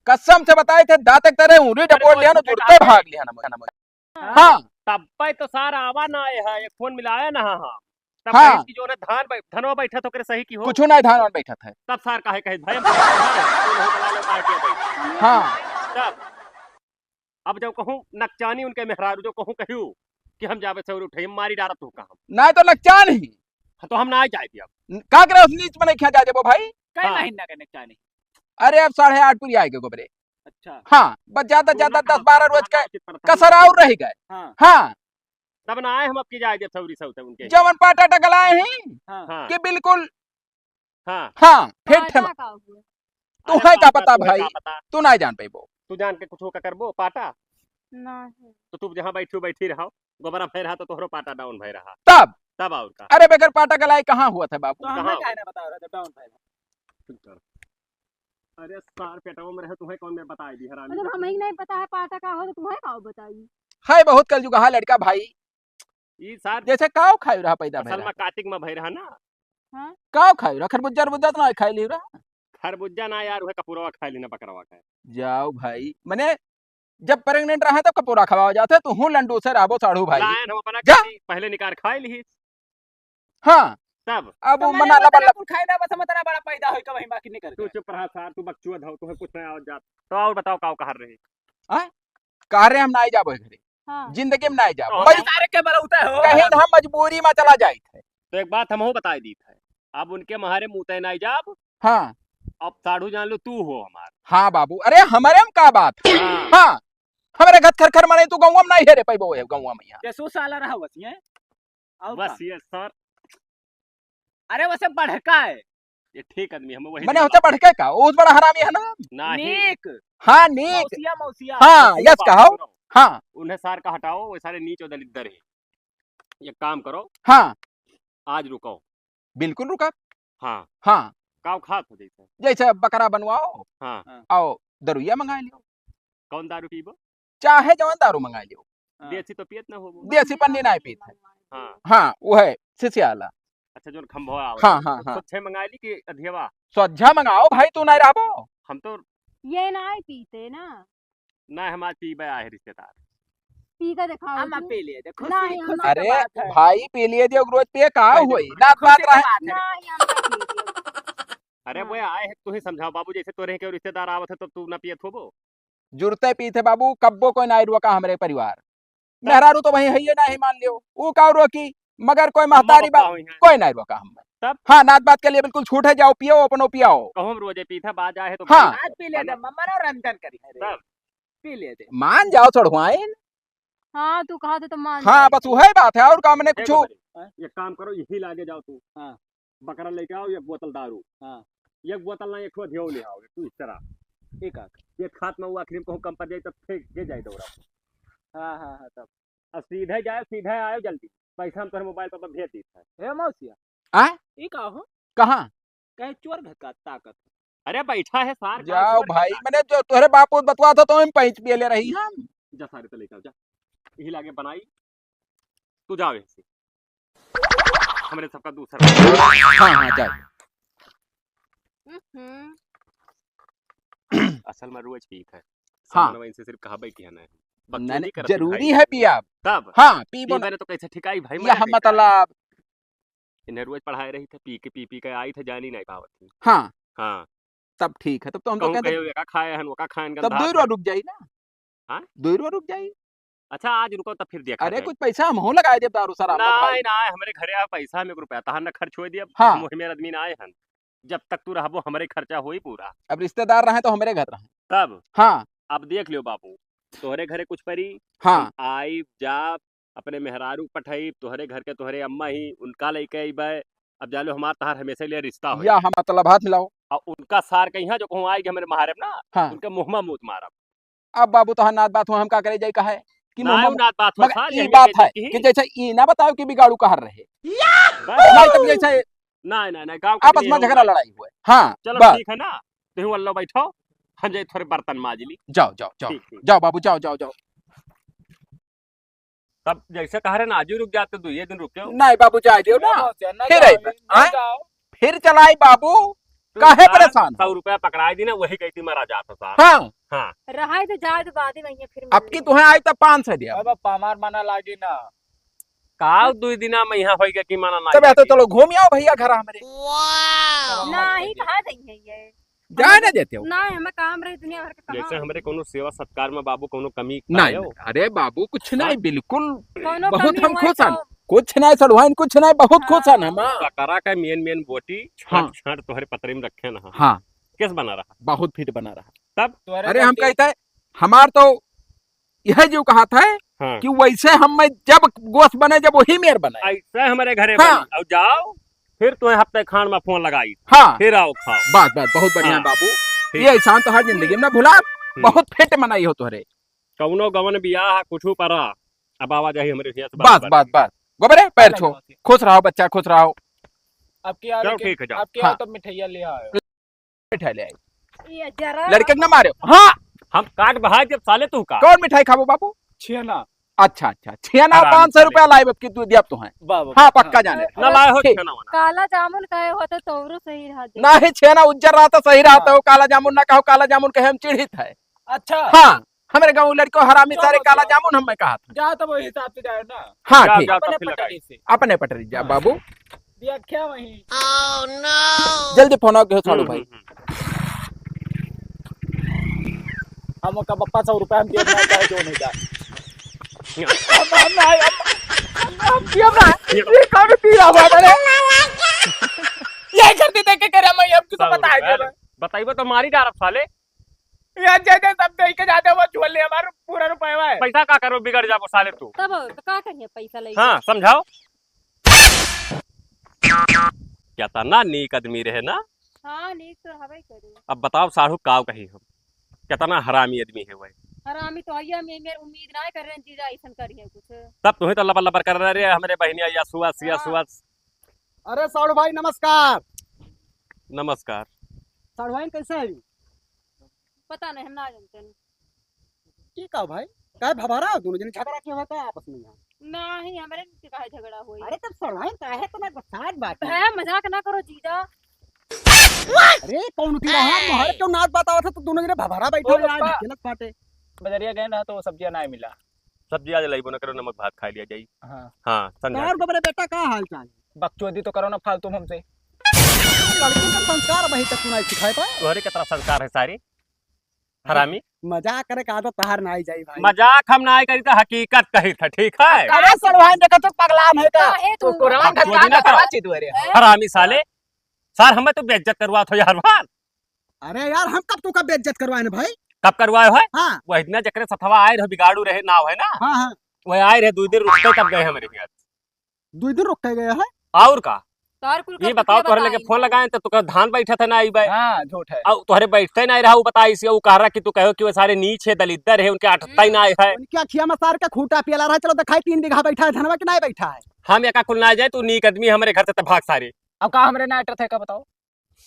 [SPEAKER 5] कसम से बताए थे दातक तरह उंगली डपोड़ लिया ना जुड़ते भाग लिया ना। हाँ
[SPEAKER 2] तब पे तो सारा आवा ना आए है एक फोन मिलाया ना। हाँ तब
[SPEAKER 5] हाँ।
[SPEAKER 2] कहीं की जो ना धनवा बैठा तो करे सही की हो।
[SPEAKER 5] कुछ नहीं धान बैठा था।
[SPEAKER 2] तब सार कहे भाई
[SPEAKER 5] हाँ
[SPEAKER 2] तब अब जब कहूँ नकचानी उनके मेहरारू जो कहूँ कहूँ कि हम जावे से उठे मारी डारा तो कहा
[SPEAKER 5] नहीं तो नकचान ही
[SPEAKER 2] तो हम ना जाए अब
[SPEAKER 5] का करे उस नीच में नहीं खिया जाए वो भाई।
[SPEAKER 1] कई
[SPEAKER 2] हाँ।
[SPEAKER 1] महीना का निकटा नहीं।
[SPEAKER 5] अरे अब 8:30 पूरी आएगा गोबरे।
[SPEAKER 1] अच्छा
[SPEAKER 5] हाँ बस ज्यादा 10-12 रोज का कसर और रह गए।
[SPEAKER 1] हाँ
[SPEAKER 5] हाँ
[SPEAKER 2] तब ना आए हम अब की जाए जब सौरी सौते उनके।
[SPEAKER 5] जवन पाटा टकलाए हैं
[SPEAKER 1] हाँ
[SPEAKER 2] हाँ
[SPEAKER 5] कि बिल्कुल
[SPEAKER 2] हाँ
[SPEAKER 5] हाँ फिट है। तू है का पता
[SPEAKER 2] तुम्हें
[SPEAKER 5] भाई
[SPEAKER 2] का पता?
[SPEAKER 5] तू नहीं जान पाइबो।
[SPEAKER 2] तू जान के कुछ का करबो पाटा
[SPEAKER 3] नहीं
[SPEAKER 2] तो तू जहाँ बैठी रहो गोबरा भय रहा तो तोहरो पाटा डाउन भय रहा
[SPEAKER 5] तब
[SPEAKER 2] और का।
[SPEAKER 5] अरे बगैर पाटा कलाई कहाँ हुआ था बाबू?
[SPEAKER 1] तो हमें
[SPEAKER 2] कहाँ?
[SPEAKER 1] काहे ना बता रहा था डाउन भाई।
[SPEAKER 2] अरे सार पेटवा में रहे तुम्हें कौन मैं बताई दी हरामी।
[SPEAKER 3] मतलब हमें ही नहीं पता है पाटा का हो तो तुम्हें का बताइए।
[SPEAKER 5] है बहुत कल जुगा लड़का भाई
[SPEAKER 2] ई सार
[SPEAKER 5] जैसे काव खाई रहा पैदा
[SPEAKER 2] असल में
[SPEAKER 5] भैया
[SPEAKER 2] कार्तिक में भय रहा ना।
[SPEAKER 5] काव खाई रहा खरबुज्जा बुज्जा तो नहीं खाई ली रहा।
[SPEAKER 2] खरबुज्जा ना यार वह कपूरवा खा लेना बकरवा का।
[SPEAKER 5] जाओ भाई मैंने जब प्रेग्नेंट रहे तो कपूरा खवाओ जाते तू हूँ लंडू से राबो साढ़ू भाई।
[SPEAKER 2] लायन हम अपना
[SPEAKER 5] जा।
[SPEAKER 2] खेती पहले निकार खाई ली
[SPEAKER 5] हाँ
[SPEAKER 2] तब
[SPEAKER 5] अब
[SPEAKER 1] तो
[SPEAKER 5] मना
[SPEAKER 1] मैंने
[SPEAKER 5] लबा
[SPEAKER 1] कुल खाई ना बस हम इतना बड़ा पैदा होई का वही बाकी नहीं कर।
[SPEAKER 2] तू चुप रहा सार तू बकचुआ धाव तुम्हें कुछ नहीं आवत जात तो और बताओ काव कहर रहे।
[SPEAKER 5] कह रहे हम ना जाबो घरे
[SPEAKER 3] हाँ।
[SPEAKER 5] जिंदगी में नहीं जाबो
[SPEAKER 2] तो
[SPEAKER 5] भाई
[SPEAKER 1] सारे के बलौता हो।
[SPEAKER 5] कहीं हम मजबूरी में चला जाए थे।
[SPEAKER 2] तो एक बात हम बताई दी थे अब उनके मारे मुँह नहीं जाब।
[SPEAKER 5] हाँ
[SPEAKER 2] अब साढ़ू जान लो तू हो हमार।
[SPEAKER 5] हाँ बाबू अरे हमारे हम का बात है।
[SPEAKER 2] हाँ।
[SPEAKER 5] हाँ हमारे घर खर खर मरे तू गौवा में नहीं हेरे पाइबो गौवा में यहाँ।
[SPEAKER 1] जैसो साला रहा बस ये और
[SPEAKER 2] बस
[SPEAKER 1] का?
[SPEAKER 2] ये सर
[SPEAKER 1] अरे वैसे बढ़का है
[SPEAKER 2] ये ठीक आदमी हम वही
[SPEAKER 5] मैंने होता बढ़के का उस बड़ा हरामी है ना।
[SPEAKER 2] नहीं
[SPEAKER 1] नीक
[SPEAKER 5] हाँ नीक
[SPEAKER 1] मौसिया मौसिया।
[SPEAKER 5] हाँ यस कहो हाँ
[SPEAKER 2] उन्हें सार का हटाओ वो सारे नीच और दलित है। ये काम करो
[SPEAKER 5] हाँ
[SPEAKER 2] आज रुको।
[SPEAKER 5] बिल्कुल रुका।
[SPEAKER 2] हाँ
[SPEAKER 5] हाँ
[SPEAKER 2] काव खात हो जैसे।
[SPEAKER 5] जैसे बकरा बनवाओ
[SPEAKER 2] हाँ
[SPEAKER 5] आओ दरुइया मंगा लियो
[SPEAKER 2] कौन दारू पीबो
[SPEAKER 5] चाहे जवन दारू मंगा लियो
[SPEAKER 2] देसी तो पियत ना हो।
[SPEAKER 5] देसी पन्नी नहीं पीत है।
[SPEAKER 2] हाँ
[SPEAKER 5] हाँ वो है सिसियाला।
[SPEAKER 2] अच्छा जो खंभवा आवत
[SPEAKER 5] हाँ
[SPEAKER 2] है,
[SPEAKER 5] हाँ
[SPEAKER 2] तो
[SPEAKER 5] हाँ
[SPEAKER 2] खुद से मंगा ली कि अधियवा।
[SPEAKER 5] स्वच्छा मंगाओ भाई तू नहीं रहबो।
[SPEAKER 2] हम तो
[SPEAKER 3] ये ना पीते ना
[SPEAKER 2] ना हम आज पीबे आए रिश्तेदार
[SPEAKER 3] पी कर दिखाओ
[SPEAKER 1] हम
[SPEAKER 3] तू।
[SPEAKER 1] पी लिए खुशी
[SPEAKER 3] नहीं, हम-
[SPEAKER 1] खुशी
[SPEAKER 5] अरे
[SPEAKER 1] की बात है।
[SPEAKER 5] भाई पी लिए दियो रोज पे का
[SPEAKER 1] भाई,
[SPEAKER 5] हुई
[SPEAKER 1] खुशी
[SPEAKER 5] नात
[SPEAKER 1] की
[SPEAKER 5] बात रहे।
[SPEAKER 1] बात है।
[SPEAKER 3] नहीं हम नहीं पीते।
[SPEAKER 2] अरे
[SPEAKER 3] हाँ।
[SPEAKER 2] वो आए हैं तू ही समझाओ बाबू जैसे तोरे के रिश्तेदार आवत है तो तू ना पियत होबो।
[SPEAKER 5] जुरते पीते बाबू कब्बो कोई नहीं रुका हमारे परिवार मेहरारू तो वही है ये नहीं मान लियो वो का रोकी मगर कोई महतारी
[SPEAKER 2] अम्मा
[SPEAKER 5] बात
[SPEAKER 2] पापा हुई हैं।
[SPEAKER 5] कोई नहीं रोका हम
[SPEAKER 2] तब?
[SPEAKER 5] हाँ नात बात के लिए बिल्कुल छूट है जाओ पियो अपनो पियाओ।
[SPEAKER 2] कहूँ रोजे पीता बाज आए तो
[SPEAKER 5] हाँ।
[SPEAKER 1] आज पी ले दे मनोरंजन करी है रे।
[SPEAKER 2] तब?
[SPEAKER 1] पी ले दे।
[SPEAKER 5] मान जाओ चढ़वाइन।
[SPEAKER 3] हाँ तू कहा तो मान
[SPEAKER 5] हाँ बस वही बात है और का मैंने कुछ
[SPEAKER 2] एक काम करो यही लागे जाओ तू।
[SPEAKER 1] हाँ।
[SPEAKER 2] बकरा लेके आओ एक बोतल दारू।
[SPEAKER 1] हाँ।
[SPEAKER 2] एक बोतल ना एक अधियो ले आओ तू इस तरह एक आख ये खात में वो आखिरी में कहूँ कम पड़ जाए तब फेंक के जाए दौड़ा।
[SPEAKER 1] हाँ हाँ हाँ तब
[SPEAKER 2] अब सीधे जाए सीधे आयो जल्दी पैसा हम तुम्हारे मोबाइल पर भेज दी था।
[SPEAKER 1] हे मौसिया
[SPEAKER 5] आ
[SPEAKER 1] ई का हो
[SPEAKER 5] कहाँ
[SPEAKER 1] कहे चोर घर का ताकत
[SPEAKER 2] अरे बैठा है सार
[SPEAKER 5] जाओ भाई मैंने जो तुम्हारे बापू बतवा था तो हम पैंच पिए ले रही हम।
[SPEAKER 2] जा सारे तो लेकर जा यही लागे बनाई तू जाओ यहाँ से हमारे सबका दूसरा।
[SPEAKER 5] हाँ हाँ जाओ।
[SPEAKER 2] असल में रोज पीक है
[SPEAKER 5] हाँ।
[SPEAKER 2] सामान इनसे सिर्फ कहा बैठी है ना
[SPEAKER 5] नहीं,
[SPEAKER 2] बकचोदी
[SPEAKER 5] नहीं,
[SPEAKER 2] करत
[SPEAKER 5] जरूरी
[SPEAKER 2] भाई।
[SPEAKER 5] है पिया
[SPEAKER 2] तब
[SPEAKER 5] हाँ पी
[SPEAKER 2] मैंने तो कैसे ठिकाई भाई
[SPEAKER 5] यह मतलब
[SPEAKER 2] इन्हें रोज पढ़ाए रही थे पी के आई थे जानी नहीं पावत थी।
[SPEAKER 5] हाँ
[SPEAKER 2] हाँ
[SPEAKER 5] तब ठीक है तब तो हम तो
[SPEAKER 2] कहूँ
[SPEAKER 5] कहते
[SPEAKER 2] कहे का खाए हन वो का खाएन
[SPEAKER 5] तब
[SPEAKER 2] गंधा
[SPEAKER 5] 2 रुपया रुक जाई ना।
[SPEAKER 2] हाँ?
[SPEAKER 5] 2 रुपया रुक जाई।
[SPEAKER 2] अच्छा आज रुको तब फिर देखा
[SPEAKER 5] अरे
[SPEAKER 2] जाए।
[SPEAKER 5] कुछ पैसा हम हो लगाए दे दारू सारा
[SPEAKER 2] नहीं ना हमारे घरे आ पैसा में रुपया तहन न खर्च हो दिया
[SPEAKER 5] हाँ।
[SPEAKER 2] मोह मेरा आदमी ना आए हन जब तक तू रहबो हमारे खर्चा होई पूरा।
[SPEAKER 5] अब रिश्तेदार रहे तो हमारे घर रहे।
[SPEAKER 2] तब
[SPEAKER 5] हाँ
[SPEAKER 2] अब देख लियो बाबू तोहरे घरे कुछ परी
[SPEAKER 5] हाँ
[SPEAKER 2] आई जा अपने मेहरारू पठाई तोहरे घर के तोहरे अम्मा ही उनका लेके अइबे। अब जालो हमार तहार हमेशा लिए रिश्ता हो
[SPEAKER 5] या हम मतलब हाथ मिलाओ।
[SPEAKER 2] और उनका सार कहीं जो कहूँ आएगी हमारे महारेब ना
[SPEAKER 5] हाँ।
[SPEAKER 2] उनके मुँह में मूत मारब।
[SPEAKER 5] अब बाबू तो नात बात हो हम का करे जाई कहा है कि
[SPEAKER 2] ना
[SPEAKER 5] मोहम्मद-
[SPEAKER 2] नात बात हो
[SPEAKER 5] मगर
[SPEAKER 2] सार
[SPEAKER 5] ई
[SPEAKER 2] यही
[SPEAKER 5] बात
[SPEAKER 2] कहती
[SPEAKER 5] है
[SPEAKER 2] कि
[SPEAKER 5] कि जैसे ई ना बताओ कि बिगाड़ू कहर रहे
[SPEAKER 2] बस।
[SPEAKER 5] नहीं तब जैसे
[SPEAKER 2] नहीं गाँव
[SPEAKER 5] आपस में झगड़ा लड़ाई हुए। हाँ
[SPEAKER 2] चलो
[SPEAKER 5] बस
[SPEAKER 2] ठीक है ना तुम अल्लाह बैठो हम जाए थोड़े बर्तन माजली।
[SPEAKER 5] जाओ जाओ जाओ
[SPEAKER 2] ठीक ठीक
[SPEAKER 5] जाओ बाबू जाओ जाओ जाओ।
[SPEAKER 2] तब जैसे कह रहे ना आज ही रुक जाते 2 दिन रुके हो।
[SPEAKER 5] नहीं बाबू जाए दियो ना
[SPEAKER 1] मौसिया न
[SPEAKER 5] फिर
[SPEAKER 1] जाओ,
[SPEAKER 5] अइबे,
[SPEAKER 1] न
[SPEAKER 5] आएं?
[SPEAKER 1] जाओ।
[SPEAKER 5] फिर चलाई बाबू काहे परेशान
[SPEAKER 2] 100 रुपया पकड़ाई दी ना वही कहती मारा जाता सार।
[SPEAKER 5] हाँ
[SPEAKER 2] हाँ
[SPEAKER 3] रहा तो जाए तो बाद ही वहीं फिर
[SPEAKER 5] अब की तुम्हें आई तब 500 दिया
[SPEAKER 1] अब पामार माना लागी ना
[SPEAKER 2] काव 2 दिना में यहाँ होई कि माना ना
[SPEAKER 5] तब या तो चलो घूम आओ भैया घर हमारे
[SPEAKER 3] नहीं कहा नहीं है ये
[SPEAKER 5] जाए ना देते हो।
[SPEAKER 3] ना हमें काम रही दुनिया भर के
[SPEAKER 2] जैसे
[SPEAKER 3] कहाँ
[SPEAKER 2] हमारे कोनो सेवा सत्कार में बाबू कोनो कमी
[SPEAKER 5] नहीं
[SPEAKER 2] आयो।
[SPEAKER 5] अरे बाबू कुछ नहीं बिल्कुल
[SPEAKER 3] कौनो
[SPEAKER 5] बहुत
[SPEAKER 3] कमी
[SPEAKER 5] हम
[SPEAKER 3] हुआ
[SPEAKER 5] खुश हैं
[SPEAKER 3] तो
[SPEAKER 5] कुछ नहीं सड़वाइन कुछ नहीं बहुत खुश हैं हम।
[SPEAKER 2] करा का मेन बोटी
[SPEAKER 5] हाँ।
[SPEAKER 2] छाट छाट तोहरे पतरे में रखे ना
[SPEAKER 5] हाँ
[SPEAKER 2] किस बना रहा
[SPEAKER 5] बहुत फिट बना रहा।
[SPEAKER 1] तोहरे
[SPEAKER 5] अरे हम
[SPEAKER 1] गलती-
[SPEAKER 5] कहते हैं हमार तो यह जो कहा था
[SPEAKER 2] हाँ।
[SPEAKER 5] कि वैसे हम में जब गोश्त बने जब वही मेर बने।
[SPEAKER 2] ऐसे हमारे घरे
[SPEAKER 5] हाँ।
[SPEAKER 2] बनी। अब जाओ फिर तुम्हें हफ्ते खान में फोन लगाई
[SPEAKER 5] हाँ
[SPEAKER 2] फिर आओ खाओ।
[SPEAKER 5] बात बात बहुत बढ़िया
[SPEAKER 2] हाँ।
[SPEAKER 5] बाबू
[SPEAKER 2] ठीक।
[SPEAKER 5] ये एहसान तो हर जिंदगी में ना भुला बहुत फिट मनाई हो तोहरे।
[SPEAKER 2] कौनो गवन बियाह कुछू परा अब आवाज आई हमारे हिया से
[SPEAKER 5] बस बस बस गोबरे पैर छो खुश रहो बच्चा खुश रहो।
[SPEAKER 1] अब की आ
[SPEAKER 2] चलो ठीक है जाओ।
[SPEAKER 1] अब की
[SPEAKER 5] हाँ।
[SPEAKER 1] तो मिठाइया ले आयो
[SPEAKER 5] मिठाई ले आई
[SPEAKER 3] ये जरा
[SPEAKER 5] लड़के को ना मारो। हाँ
[SPEAKER 2] हम काट बहा जब साले तू का
[SPEAKER 5] कौन मिठाई खाबो बाबू।
[SPEAKER 1] छेना
[SPEAKER 5] अच्छा अच्छा छेना
[SPEAKER 2] आराम
[SPEAKER 5] 500
[SPEAKER 2] से
[SPEAKER 5] रुपया लाइब की तू दिया तो है।
[SPEAKER 1] बाबू
[SPEAKER 5] हाँ पक्का जाने
[SPEAKER 2] ना लाए हो
[SPEAKER 5] ठीक।
[SPEAKER 2] खाना वाना
[SPEAKER 3] काला जामुन कहे होते तो सही रहा दे।
[SPEAKER 5] ना ही छेना उज्जर रहा तो सही रहा हो काला जामुन ना कहो काला जामुन कहे हम चिढ़ित है।
[SPEAKER 1] अच्छा
[SPEAKER 5] हाँ हमारे गाँव लड़को हरामी
[SPEAKER 1] चलो,
[SPEAKER 5] सारे काला
[SPEAKER 1] चलो।
[SPEAKER 5] जामुन हमें कहा था।
[SPEAKER 1] जा तो वो हिसाब से जाए ना
[SPEAKER 5] हाँ
[SPEAKER 2] जा,
[SPEAKER 5] ठीक
[SPEAKER 2] जा।
[SPEAKER 1] अपने
[SPEAKER 2] फिर लगाई।
[SPEAKER 1] पटारी से
[SPEAKER 5] अपने पटरी जा बाबू
[SPEAKER 1] दिया क्या वहीं
[SPEAKER 5] जल्दी फोन आओ साड़ू भाई।
[SPEAKER 1] हम का पप्पा 100 रुपया हम दिए ना चाहे जो नहीं जाए
[SPEAKER 5] ये कौन पी रहा हुआ है
[SPEAKER 1] ये करते देख के करे मैं अब किसको बता दे
[SPEAKER 2] बताइबो तो मारी डारब साले।
[SPEAKER 1] यार जैसे सब देख के जाते वो झोल ले हमारा पूरा रुपया है
[SPEAKER 2] पैसा का करो बिगड़ जाबो साले तू।
[SPEAKER 3] तब तो का करिए पैसा ले
[SPEAKER 2] हाँ समझाओ क्या था ना नीक आदमी रहे ना।
[SPEAKER 3] हाँ नीक तो हवे करू
[SPEAKER 2] अब बताओ साढ़ू काव कही हम कितना हरामी आदमी है वह।
[SPEAKER 3] हरामी तो आइया मैं मेरी उम्मीद ना कर रहे जीजा ऐसा करिए कुछ।
[SPEAKER 2] तब तुम्हें तो लबर लबर कर रहे हमारे बहनिया या सुअस या सुअस।
[SPEAKER 4] अरे साड़ू भाई नमस्कार।
[SPEAKER 2] नमस्कार।
[SPEAKER 4] साड़ू भाई कैसे है
[SPEAKER 3] पता नहीं हम ना जानते हैं।
[SPEAKER 4] की का भाई काय भभारा दोनों जने झगड़ा क्यों होता है आपस में यहाँ।
[SPEAKER 3] नहीं हमारे से काहे झगड़ा हुई
[SPEAKER 4] अरे तब साड़ू भाई काहे तो मैं बसात बात
[SPEAKER 3] है मजाक ना करो जीजा।
[SPEAKER 4] अरे कौन की रहा मोहर क्यों नाच बतावा था तो दोनों जने भभारा बैठे
[SPEAKER 1] ओ
[SPEAKER 4] हुए
[SPEAKER 1] पप्पा।
[SPEAKER 4] हैं गलत बातें।
[SPEAKER 1] बजरिया गए ना तो सब्जियां नहीं मिला
[SPEAKER 2] सब्जी आज लाइबो न करो नमक भात खा लिया जाई।
[SPEAKER 1] हाँ
[SPEAKER 2] हाँ समझा।
[SPEAKER 4] और बबरे बेटा का हाल चाल
[SPEAKER 1] बकचोदी तो करो ना फालतू हमसे
[SPEAKER 4] लड़की का संस्कार वही तक सुनाई सिखाए पाए।
[SPEAKER 2] तुम्हारे कितना संस्कार है सारी हरामी।
[SPEAKER 4] मजाक करे का तो तहार ना आई जाई भाई।
[SPEAKER 2] मजाक हम ना करी तो हकीकत कही था ठीक है।
[SPEAKER 4] अरे साड़ू भाई देखो तो पगलाम है का
[SPEAKER 3] काहे तू
[SPEAKER 1] कुरान का
[SPEAKER 2] बकचोदी ना
[SPEAKER 1] का
[SPEAKER 2] करो।
[SPEAKER 1] चित हुए रे
[SPEAKER 2] हरामी साले सर हमें तो बेइज्जत करवा थो यार बार।
[SPEAKER 4] अरे यार हम कब तू का बेइज्जत करवाए ना भाई।
[SPEAKER 2] कब करवाए है
[SPEAKER 4] हाँ
[SPEAKER 2] वह इतना जकरे सथवा आए रहे बिगाड़ू रहे नाव है ना
[SPEAKER 4] हाँ हाँ
[SPEAKER 2] वह आए रहे 2 दिन रुकते तब गए हमारे यहाँ।
[SPEAKER 4] 2 दिन रुक के गए हैं।
[SPEAKER 2] और का
[SPEAKER 3] तोहर कुल
[SPEAKER 2] ये बताओ तोहरे लगे फोन लगाए तो तू धान बैठा था ना आई बाय
[SPEAKER 1] हाँ झूठ है।
[SPEAKER 2] और तोहरे बैठते नहीं रहा बता इसी वो कह रहा कि तू कहो कि वो सारे नीच है दलिद्दर है उनके अठत्ता ही ना आए है।
[SPEAKER 4] उनके अखिया में सार का खूटा पियला रहा है। चलो दिखाई 3 बीघा बैठा है धनवा के नहीं बैठा है।
[SPEAKER 2] हम एका कुल ना जाए तू नीक आदमी हमारे घर से तो भाग सारे।
[SPEAKER 1] अब कहा हमरे नाटर थे का बताओ।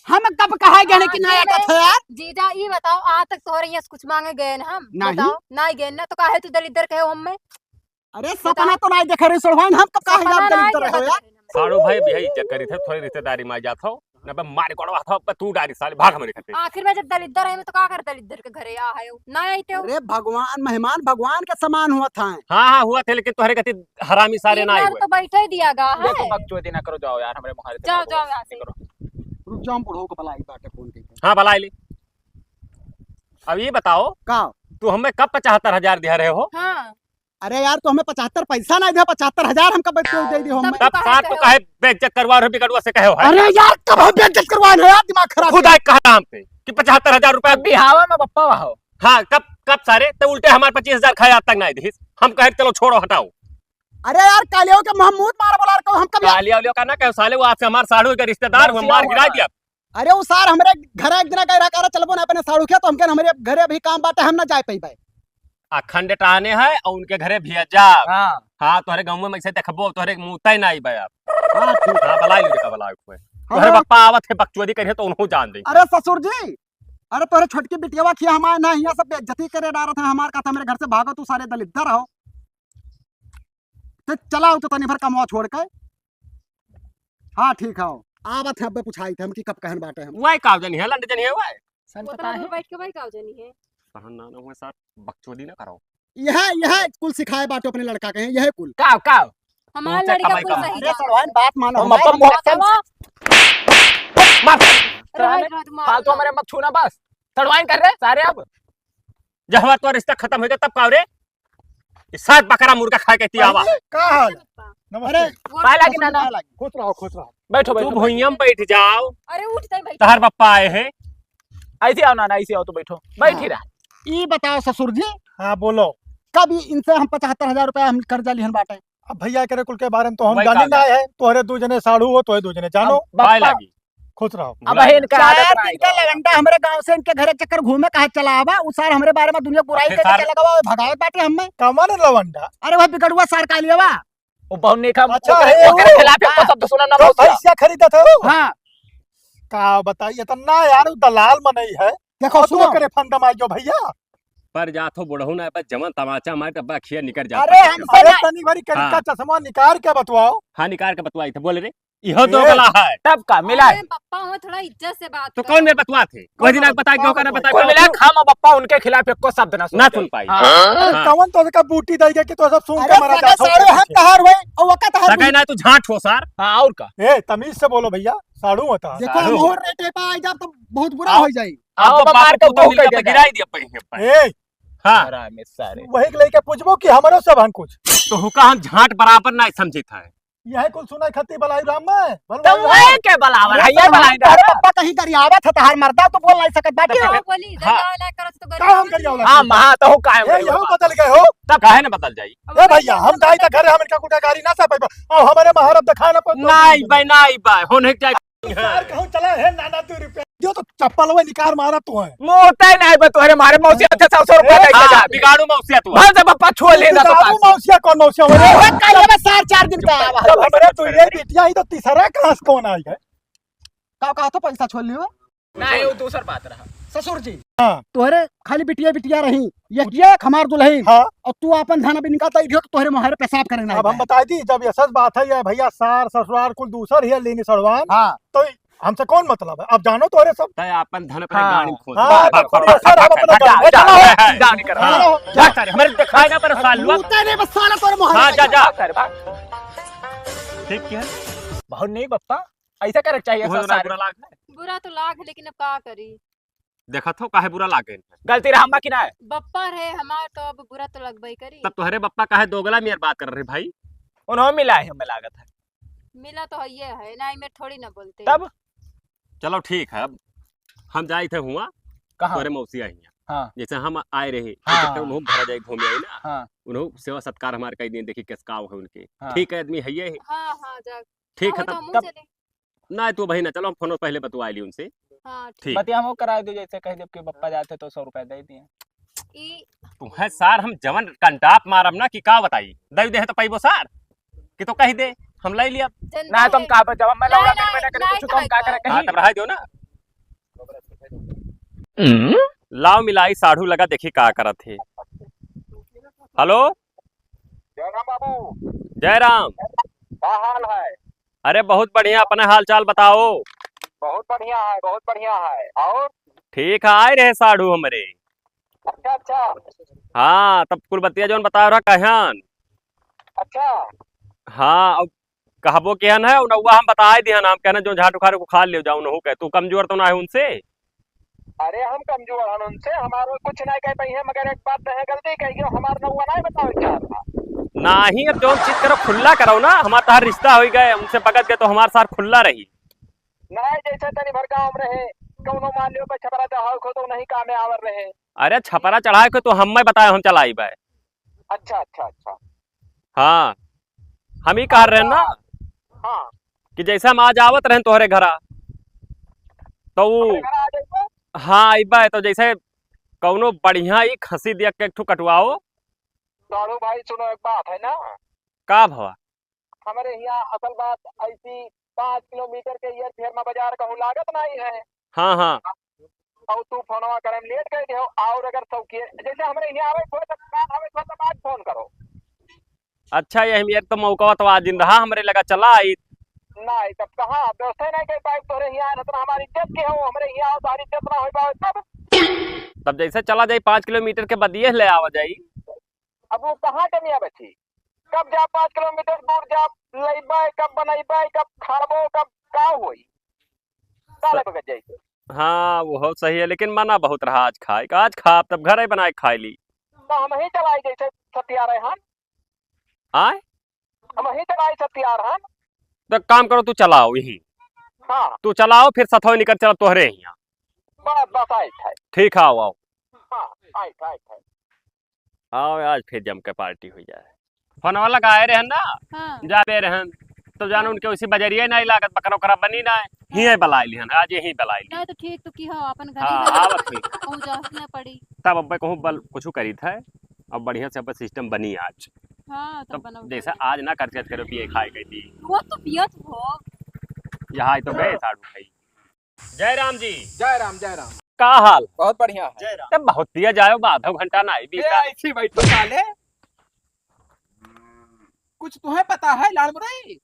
[SPEAKER 4] हम कब कहा गए कि नया कथ है यार।
[SPEAKER 3] जीजा ये बताओ आज तक तोहरे यहाँ से कुछ मांगे गए ना हम
[SPEAKER 4] नहीं।
[SPEAKER 3] बताओ नहीं गए ना तो काहे तू दलिद्दर कहे हम में।
[SPEAKER 4] अरे सपना तो नहीं देखे रही सोहन हम कब कहा
[SPEAKER 3] सपना
[SPEAKER 4] यार
[SPEAKER 3] नहीं
[SPEAKER 4] दलिद्दर हो
[SPEAKER 3] देखा
[SPEAKER 4] यार।
[SPEAKER 3] तुमने।
[SPEAKER 2] साड़ू भाई भी इज्जत करी थे थोड़ी रिश्तेदारी में जात हो ना बे मार कोड़वा था पे तू डारी साले भाग हमारे घर से।
[SPEAKER 3] आखिर में जब दलिद्दर है तो का कर दलिद्दर के घरे आ है ना आते हो।
[SPEAKER 4] अरे भगवान मेहमान भगवान के समान हुआ था।
[SPEAKER 2] हाँ हुआ थे लेकिन तोहरे गति हरामी सारे ना आए हुए।
[SPEAKER 3] तो बैठे ही दिया गा है।
[SPEAKER 1] देखो बकचोदी ना करो जाओ यार हमरे मुहारे से
[SPEAKER 3] जाओ
[SPEAKER 1] भागो।
[SPEAKER 3] जाओ यहाँ से।
[SPEAKER 4] रुक जाओ बुढ़ो को बुलाई बाटे फोन के।
[SPEAKER 2] हाँ भला ले। अब ये बताओ
[SPEAKER 4] का
[SPEAKER 2] तू हमें कब 75,000 दिया रहे हो?
[SPEAKER 3] हाँ
[SPEAKER 4] अरे यार तो हमें 75 पैसा नहीं दे 75,000 हम कब दे दी हम।
[SPEAKER 3] तब
[SPEAKER 2] तब साथ तो कहे बेइज्जत करवा रहे बिगड़वा से कहे हो है।
[SPEAKER 4] अरे यार कब हम बेइज्जत करवाए हैं यार दिमाग खराब।
[SPEAKER 2] खुद आए कहा हमसे कि 75,000 रुपया।
[SPEAKER 1] अब बिहावा में बप्पा हो।
[SPEAKER 2] हाँ कब सारे तो उल्टे हमारे 25,000 खाए आज तक नहीं दी। हम कहे चलो छोड़ो हटाओ।
[SPEAKER 4] अरे यार कालियो के महमूद मार बोला को हम कब।
[SPEAKER 2] गालिया वालिया का ना कहो साले वो आपसे हमारे साड़ू के रिश्तेदार हुए मार गिरा दिया।
[SPEAKER 4] अरे वो सार हमरे घर एक दिन कह रहा चलबो ना अपने साड़ू के तो हमके हमरे घरे अभी काम बाटे हम ना जाए पाई।
[SPEAKER 2] अखंड टाने है और उनके घरे भेजा।
[SPEAKER 1] हाँ
[SPEAKER 2] हाँ तोहरे गाँव में ऐसे देखबो तोहरे मुँह ही ना आई भाई आप।
[SPEAKER 4] हां ठीक
[SPEAKER 2] हाँ बलाई ले बलाई हुए तोहरे
[SPEAKER 4] हाँ।
[SPEAKER 2] पप्पा आवत है बकचोदी करे तो उन्हों जान दे।
[SPEAKER 4] अरे ससुर जी अरे तोरे छोटकी बिटियावा खिया हमारे ना यहाँ सब बेइज्जती करे डाल रहे थे हमार का था मेरे घर से भागो तू सारे दलिद्दर हो। तो चलाओ तो तनी भर कमवा छोड़ के। हाँ ठीक है आवत है अब पूछाई थे हम कि कब कहन बाटे हम।
[SPEAKER 2] वही काव जनी है लंड जनी है वही
[SPEAKER 1] सन
[SPEAKER 3] वो
[SPEAKER 1] पता
[SPEAKER 3] तो
[SPEAKER 1] है।
[SPEAKER 3] बैठ के भाई का जनी है।
[SPEAKER 2] कहन ना हुए सर बकचोदी ना करो।
[SPEAKER 4] यह कुल सिखाए बाटे अपने लड़का के हैं यह कुल।
[SPEAKER 1] काव काव
[SPEAKER 3] हमारा
[SPEAKER 2] ऊंचा
[SPEAKER 3] लड़का
[SPEAKER 2] कमाई
[SPEAKER 3] कुल
[SPEAKER 2] का।
[SPEAKER 3] सही
[SPEAKER 4] अरे सड़वाइन बात मानो
[SPEAKER 1] हम
[SPEAKER 4] हमारी।
[SPEAKER 1] अपन मोहसन मार फालतू हमारे मत छूना बस। तड़वाइन कर रहे सारे अब।
[SPEAKER 2] जब हमारा तो रिश्ता खत्म हो जाए तब काव रे इस साथ बकरा मुर्गा खा के तियावा।
[SPEAKER 4] का हाल। अरे
[SPEAKER 1] पाला कि ना ना
[SPEAKER 4] खुश रहो
[SPEAKER 1] बैठो
[SPEAKER 2] तू
[SPEAKER 1] बैठो
[SPEAKER 2] भुइयां में बैठ जाओ।
[SPEAKER 3] अरे उठ जाई भाई।
[SPEAKER 2] तहर पप्पा आए हैं।
[SPEAKER 1] ऐसे आओ ना ऐसे आओ तो बैठो बैठ ही रहा।
[SPEAKER 4] ये बताओ ससुर जी
[SPEAKER 6] हाँ बोलो।
[SPEAKER 4] कब इनसे हम 75,000 रुपया हम कर्जा लिहन बाटे।
[SPEAKER 6] अब भैया करे कुल के बारे में तो हम
[SPEAKER 2] वही
[SPEAKER 6] जाने
[SPEAKER 2] कहा
[SPEAKER 6] ना है तोहरे दू जने साड़ू हो तोहे दू जने जानो।
[SPEAKER 2] पाए लगी
[SPEAKER 6] खुश रहो।
[SPEAKER 1] अब इनका
[SPEAKER 4] चार
[SPEAKER 1] आदत
[SPEAKER 4] दिन का लगंटा हमरे गांव से इनके घरे चक्कर घूमे कहा चला आवा उ सार हमरे बारे में दुनिया बुराई
[SPEAKER 2] फिर
[SPEAKER 4] करके
[SPEAKER 2] सार-
[SPEAKER 4] चला गवा भगावत बाटे हमें।
[SPEAKER 6] कमन लवंडा
[SPEAKER 4] अरे वह बिगड़ुआ सार का लियावा।
[SPEAKER 1] वो बहुत नेक है।
[SPEAKER 6] अच्छा
[SPEAKER 1] ओकरे-
[SPEAKER 6] है,
[SPEAKER 1] ओकरे
[SPEAKER 6] वो-
[SPEAKER 1] खिलाफ एक शब्द सुना ना
[SPEAKER 6] तो
[SPEAKER 1] मौसिया।
[SPEAKER 6] भैंसिया खरीदा था
[SPEAKER 4] हां
[SPEAKER 6] का बताइए तो ना यार उ दलाल में नहीं है।
[SPEAKER 4] देखो
[SPEAKER 6] और
[SPEAKER 4] सुनो
[SPEAKER 6] तू करे फंड माइयो भैया।
[SPEAKER 2] पर जातो बुढ़ऊ ना बस जमन तमाचा मार डब्बा खिया निकल जाता।
[SPEAKER 4] अरे हमसे
[SPEAKER 6] अरे
[SPEAKER 4] ना
[SPEAKER 6] तनी भरी करिका
[SPEAKER 2] हाँ।
[SPEAKER 6] चश्मा निकाल के बतवाओ।
[SPEAKER 2] हाँ निकाल के बतवाई थे बोले रे इहो दो
[SPEAKER 6] ए।
[SPEAKER 2] गला है।
[SPEAKER 1] तब का मिला है।
[SPEAKER 3] पप्पा हो थोड़ा इज्जत से बात
[SPEAKER 2] तो
[SPEAKER 3] कर।
[SPEAKER 2] कौन मेरे बतवा थे वही दिन आप बता क्यों करना बता
[SPEAKER 1] कुल मिला खामा बप्पा उनके खिलाफ एक को शब्द ना
[SPEAKER 2] ना सुन पाई।
[SPEAKER 1] हाँ।
[SPEAKER 6] अरे
[SPEAKER 2] हाँ।
[SPEAKER 6] कवन तो का बूटी दई के तो सब सुन
[SPEAKER 4] अरे
[SPEAKER 6] के मरा
[SPEAKER 4] सगा
[SPEAKER 6] जाता
[SPEAKER 4] सारे हम कहार हुए और वका तहार
[SPEAKER 2] सगाई ना तू झांट हो सार।
[SPEAKER 1] हाँ और का
[SPEAKER 6] ए तमीज से बोलो भैया साड़ू होता।
[SPEAKER 4] देखो
[SPEAKER 2] सारू।
[SPEAKER 4] मोहर रेटे पे आ जाब तो बहुत बुरा
[SPEAKER 2] आओ।
[SPEAKER 4] हो जाई।
[SPEAKER 1] आओ
[SPEAKER 2] अब तो
[SPEAKER 1] मार के
[SPEAKER 2] बाप को
[SPEAKER 1] बहु कह
[SPEAKER 2] मिलकर
[SPEAKER 1] देगा।
[SPEAKER 2] गिराई दिया पहिए।
[SPEAKER 6] ए
[SPEAKER 2] हाँ
[SPEAKER 1] अरे में सारे
[SPEAKER 6] वही के लेके पूछबो कि हमरो सब हम कुछ
[SPEAKER 2] तो हुका हम झांट बराबर ना समझे था।
[SPEAKER 6] यह कुल सुनाई खत्ती बलाई राम में
[SPEAKER 1] तब वही के बलावर है ये बलाई
[SPEAKER 4] अरे पप्पा कहीं गरियावा था तहार मर्दा तो बोल नहीं सकत बाकी।
[SPEAKER 3] हाँ, बोली
[SPEAKER 2] हाँ।
[SPEAKER 3] दलाल करत तो
[SPEAKER 6] का हम
[SPEAKER 3] गरीब
[SPEAKER 6] करिया
[SPEAKER 1] हां महा तो काहे
[SPEAKER 6] ए यहो बदल गए हो।
[SPEAKER 2] तब काहे ना बदल जाई।
[SPEAKER 6] ए भैया हम जाई त घरे हम इनका कुटा गाड़ी ना से पाइबो और हमारे महारत दिखाना पर
[SPEAKER 2] नहीं बाय होने क्या
[SPEAKER 6] यार कहूं चला है नाना 2 रुपया दियो तो चप्पल में निकार मारा तू है।
[SPEAKER 1] मोटा ही नहीं बे तोरे मारे मौसी अच्छे 100 रुपया दे के जा।
[SPEAKER 2] बिगाड़ू मौसिया तू
[SPEAKER 1] भर से बप्पा छोड़ लेना तो
[SPEAKER 6] बाबू मौसिया कौन मौसिया हो
[SPEAKER 4] ओए
[SPEAKER 6] रे।
[SPEAKER 4] कालिया में सार 4 दिन का आवा।
[SPEAKER 6] जब हमरे तू ये बिटिया ही तो तीसरा घास कौन आई है।
[SPEAKER 4] का कहा तो पैसा छोड़ लियो
[SPEAKER 1] नहीं वो दूसर बात रहा।
[SPEAKER 4] ससुर जी।
[SPEAKER 6] हाँ।
[SPEAKER 4] तोहरे खाली बिटिया बिटिया रही ये हमार दुल्हन
[SPEAKER 6] हाँ
[SPEAKER 4] और तू अपन धन भी निकालता इडियो तो तोहरे मोहरे पेशाब करे ना।
[SPEAKER 6] अब हम बता दी जब ये सच बात है ये भैया सार ससुराल कुल दूसर ही लेनी सड़वान
[SPEAKER 4] हां
[SPEAKER 6] तो हमसे कौन मतलब है। अब जानो तोरे सब
[SPEAKER 2] तय अपन धन पर
[SPEAKER 1] हाँ।
[SPEAKER 2] गाड़ी खोद
[SPEAKER 6] हाँ,
[SPEAKER 2] भाग,
[SPEAKER 6] तो
[SPEAKER 2] भाग, भाग,
[SPEAKER 6] सर, हम
[SPEAKER 2] भाग,
[SPEAKER 6] अपना
[SPEAKER 2] भाग,
[SPEAKER 6] काम-
[SPEAKER 2] भाग,
[SPEAKER 1] चलो
[SPEAKER 2] भाग,
[SPEAKER 1] हो,
[SPEAKER 2] भाग,
[SPEAKER 1] जाओ निकल।
[SPEAKER 2] हाँ।
[SPEAKER 4] चलो।
[SPEAKER 2] जा सारे हमारे दिखाई ना पर साल हुआ।
[SPEAKER 4] तूते ने बस साला तोरे मोहरे।
[SPEAKER 2] हाँ जा जा
[SPEAKER 1] सर भाग
[SPEAKER 2] ठीक है
[SPEAKER 1] बहुत नहीं बप्पा ऐसा करे चाहिए
[SPEAKER 2] वो
[SPEAKER 1] सब
[SPEAKER 2] ना
[SPEAKER 1] सारे।
[SPEAKER 2] बुरा लाग
[SPEAKER 3] बुरा तो लाग लेकिन अब का करी।
[SPEAKER 2] देखा तो काहे बुरा लागे।
[SPEAKER 1] गलती रहा कि ना है।
[SPEAKER 3] बप्पा रहे हमार तो अब बुरा तो लगबई करी।
[SPEAKER 2] तब तुम्हारे पप्पा काहे दोगला मेरे बात कर रहे भाई।
[SPEAKER 1] उन्होंने मिला है हमें लागत है।
[SPEAKER 3] मिला तो ये है ना मैं थोड़ी ना बोलते।
[SPEAKER 1] तब
[SPEAKER 2] चलो ठीक है अब हम जाए थे हुआ
[SPEAKER 1] कहां
[SPEAKER 2] तोरे मौसी आई
[SPEAKER 1] हाँ।
[SPEAKER 2] जैसे हम आए रहे
[SPEAKER 1] हाँ।
[SPEAKER 2] उन्हों भरा जाए घूमे आई ना
[SPEAKER 1] हाँ।
[SPEAKER 2] उन्हों सेवा सत्कार हमारे कई दिन देखी किस काव है उनके।
[SPEAKER 1] हाँ।
[SPEAKER 2] ठीक है आदमी है ये है
[SPEAKER 3] हाँ हाँ जा
[SPEAKER 2] ठीक है
[SPEAKER 3] तो
[SPEAKER 2] तब
[SPEAKER 3] मुंह
[SPEAKER 1] तब-
[SPEAKER 3] चले।
[SPEAKER 2] ना तू भाई ना चलो हम फोन पहले बतवा ली उनसे।
[SPEAKER 3] हाँ
[SPEAKER 2] ठीक
[SPEAKER 1] बतिया हम करा दो जैसे कह जब के पप्पा जाते तो 100 रुपया दे दिए।
[SPEAKER 3] ई
[SPEAKER 2] तुम्हें सार हम जवन कंटाप मारब ना कि का बताई दे दे तो पैबो सार कि तो कह दे हम ले लिया।
[SPEAKER 3] चंदा
[SPEAKER 1] ना तुम
[SPEAKER 3] है।
[SPEAKER 1] कहा पर जब मैं लौड़ा
[SPEAKER 3] नहीं,
[SPEAKER 1] कर करे
[SPEAKER 3] नहीं,
[SPEAKER 1] कुछ तुम का करे
[SPEAKER 2] हाँ
[SPEAKER 1] कहीं
[SPEAKER 2] तब रहा दो ना। लाओ मिलाई साढ़ू लगा देखी का करत थे। हेलो
[SPEAKER 5] जयराम बाबू,
[SPEAKER 2] जयराम।
[SPEAKER 5] क्या हाल है?
[SPEAKER 2] अरे बहुत बढ़िया, अपने हाल चाल बताओ।
[SPEAKER 5] बहुत बढ़िया है, बहुत बढ़िया है। और
[SPEAKER 2] ठीक है, आए रहे साढ़ू हमरे।
[SPEAKER 5] अच्छा अच्छा
[SPEAKER 2] हाँ तब कुल बतिया जौन बता रहा कहन।
[SPEAKER 5] अच्छा।
[SPEAKER 2] हाँ अब कहबो केहन है नौवा हम बताए दिहन हम कहना जो झाट उखाड़ को खा ले जाऊ नहु कह तू कमजोर तो ना है उनसे।
[SPEAKER 5] अरे हम कमजोर हैं उनसे, हमारो कुछ नहीं कह पाई है, मगर एक बात है गलती कही हो, हमारा नौवा नहीं बताओ क्या था।
[SPEAKER 2] नाही अब जौन चीज करो खुल्ला करो ना, हमारा तहार रिश्ता हो गए उनसे बगत गए तो हमारे साथ खुल्ला रही।
[SPEAKER 5] नहीं जैसे तनी भर गाँव में रहे, कौनो मान लियो पे छपरा चढ़ाओ खो तो नहीं काम में आवर रहे।
[SPEAKER 2] अरे छपरा चढ़ाए के तो हम बताए हम चलाई बे।
[SPEAKER 5] अच्छा अच्छा अच्छा।
[SPEAKER 2] हाँ हम ही कह रहे हैं ना
[SPEAKER 5] हाँ
[SPEAKER 2] कि जैसे हम आज आवत रहे तोहरे घरा तो
[SPEAKER 5] हमारे घर आ जाइए।
[SPEAKER 2] हाँ अबा तो जैसे कौनो बढ़िया ही खसी दिया के एक ठो कटवाओ।
[SPEAKER 5] साड़ू भाई सुनो एक बात है ना,
[SPEAKER 2] का भवा
[SPEAKER 5] हमारे यहाँ असल बात ऐसी 5 किलोमीटर के ईयर फेर में बाजार कहूँ लागत नहीं है।
[SPEAKER 2] हाँ हाँ
[SPEAKER 5] और तू फोनवा करे में लेट गए हो, और अगर सौखी जैसे हमारे यहाँ आवे कोई तो काम आवे तो आज फोन करो।
[SPEAKER 2] अच्छा ये तो मौका तो आज दिन रहा हमरे लगा चला आई।
[SPEAKER 5] नहीं तब कहाँ व्यवस्था नहीं कर पाए तोरे यहाँ आए तो हमारी इज्जत के हो, हमारे यहाँ आओ सारी इज्जत ना हो पाए तब।
[SPEAKER 2] तब जैसे चला जाई 5 किलोमीटर के बदिये ले आवा जाई।
[SPEAKER 5] अब वो कहाँ टमिया बची, कब जा 5 किलोमीटर दूर जा लईबे, कब बनईबे, कब खाड़बो, कब का होई काले बगत जाई।
[SPEAKER 2] हाँ वो सही है लेकिन मना बहुत रहा आज खाए का, आज खा तब घर ही बनाए खाई ली।
[SPEAKER 5] तो हम ही चलाई जैसे सत्या रहे हैं,
[SPEAKER 2] आए
[SPEAKER 5] हम ही चलाई सत्या रहे हैं।
[SPEAKER 2] तो काम करो तू चलाओ यही,
[SPEAKER 5] हाँ
[SPEAKER 2] तू चलाओ फिर सथो निकल चला तोहरे यहाँ।
[SPEAKER 5] बस बस आई था।
[SPEAKER 2] ठीक है आओ आओ
[SPEAKER 5] हाँ आई था आई था।
[SPEAKER 2] आओ आज फिर जम के पार्टी हो जाए। फोन वाला का आए रहन ना
[SPEAKER 3] हाँ
[SPEAKER 2] जाते रहन तो जानो उनके उसी बजरिया नहीं लागत बकरा उकरा बनी ना ही बलाई लिहन आज यही बलाई ली।
[SPEAKER 3] नहीं तो ठीक तो की हो अपन
[SPEAKER 2] हाँ
[SPEAKER 3] घर
[SPEAKER 2] आवत हुई
[SPEAKER 3] कहूँ जास ना पड़ी।
[SPEAKER 2] तब अब कहूँ बल कुछ करी था अब बढ़िया से अब सिस्टम बनी आज।
[SPEAKER 3] हाँ तो
[SPEAKER 2] तब
[SPEAKER 3] बनाओ
[SPEAKER 2] जैसा आज ना करके करो पिए खाए गई थी
[SPEAKER 3] वो तो पियत हो।
[SPEAKER 2] यहाँ तो गए साड़ू भाई। जय राम जी।
[SPEAKER 5] जय राम जय राम।
[SPEAKER 2] का हाल?
[SPEAKER 5] बहुत बढ़िया है।
[SPEAKER 2] तब बहुत दिया जाओ आधा घंटा ना आई भी का।
[SPEAKER 5] ऐसी बैठो साले, कुछ तुम्हें पता है लाल मुरई?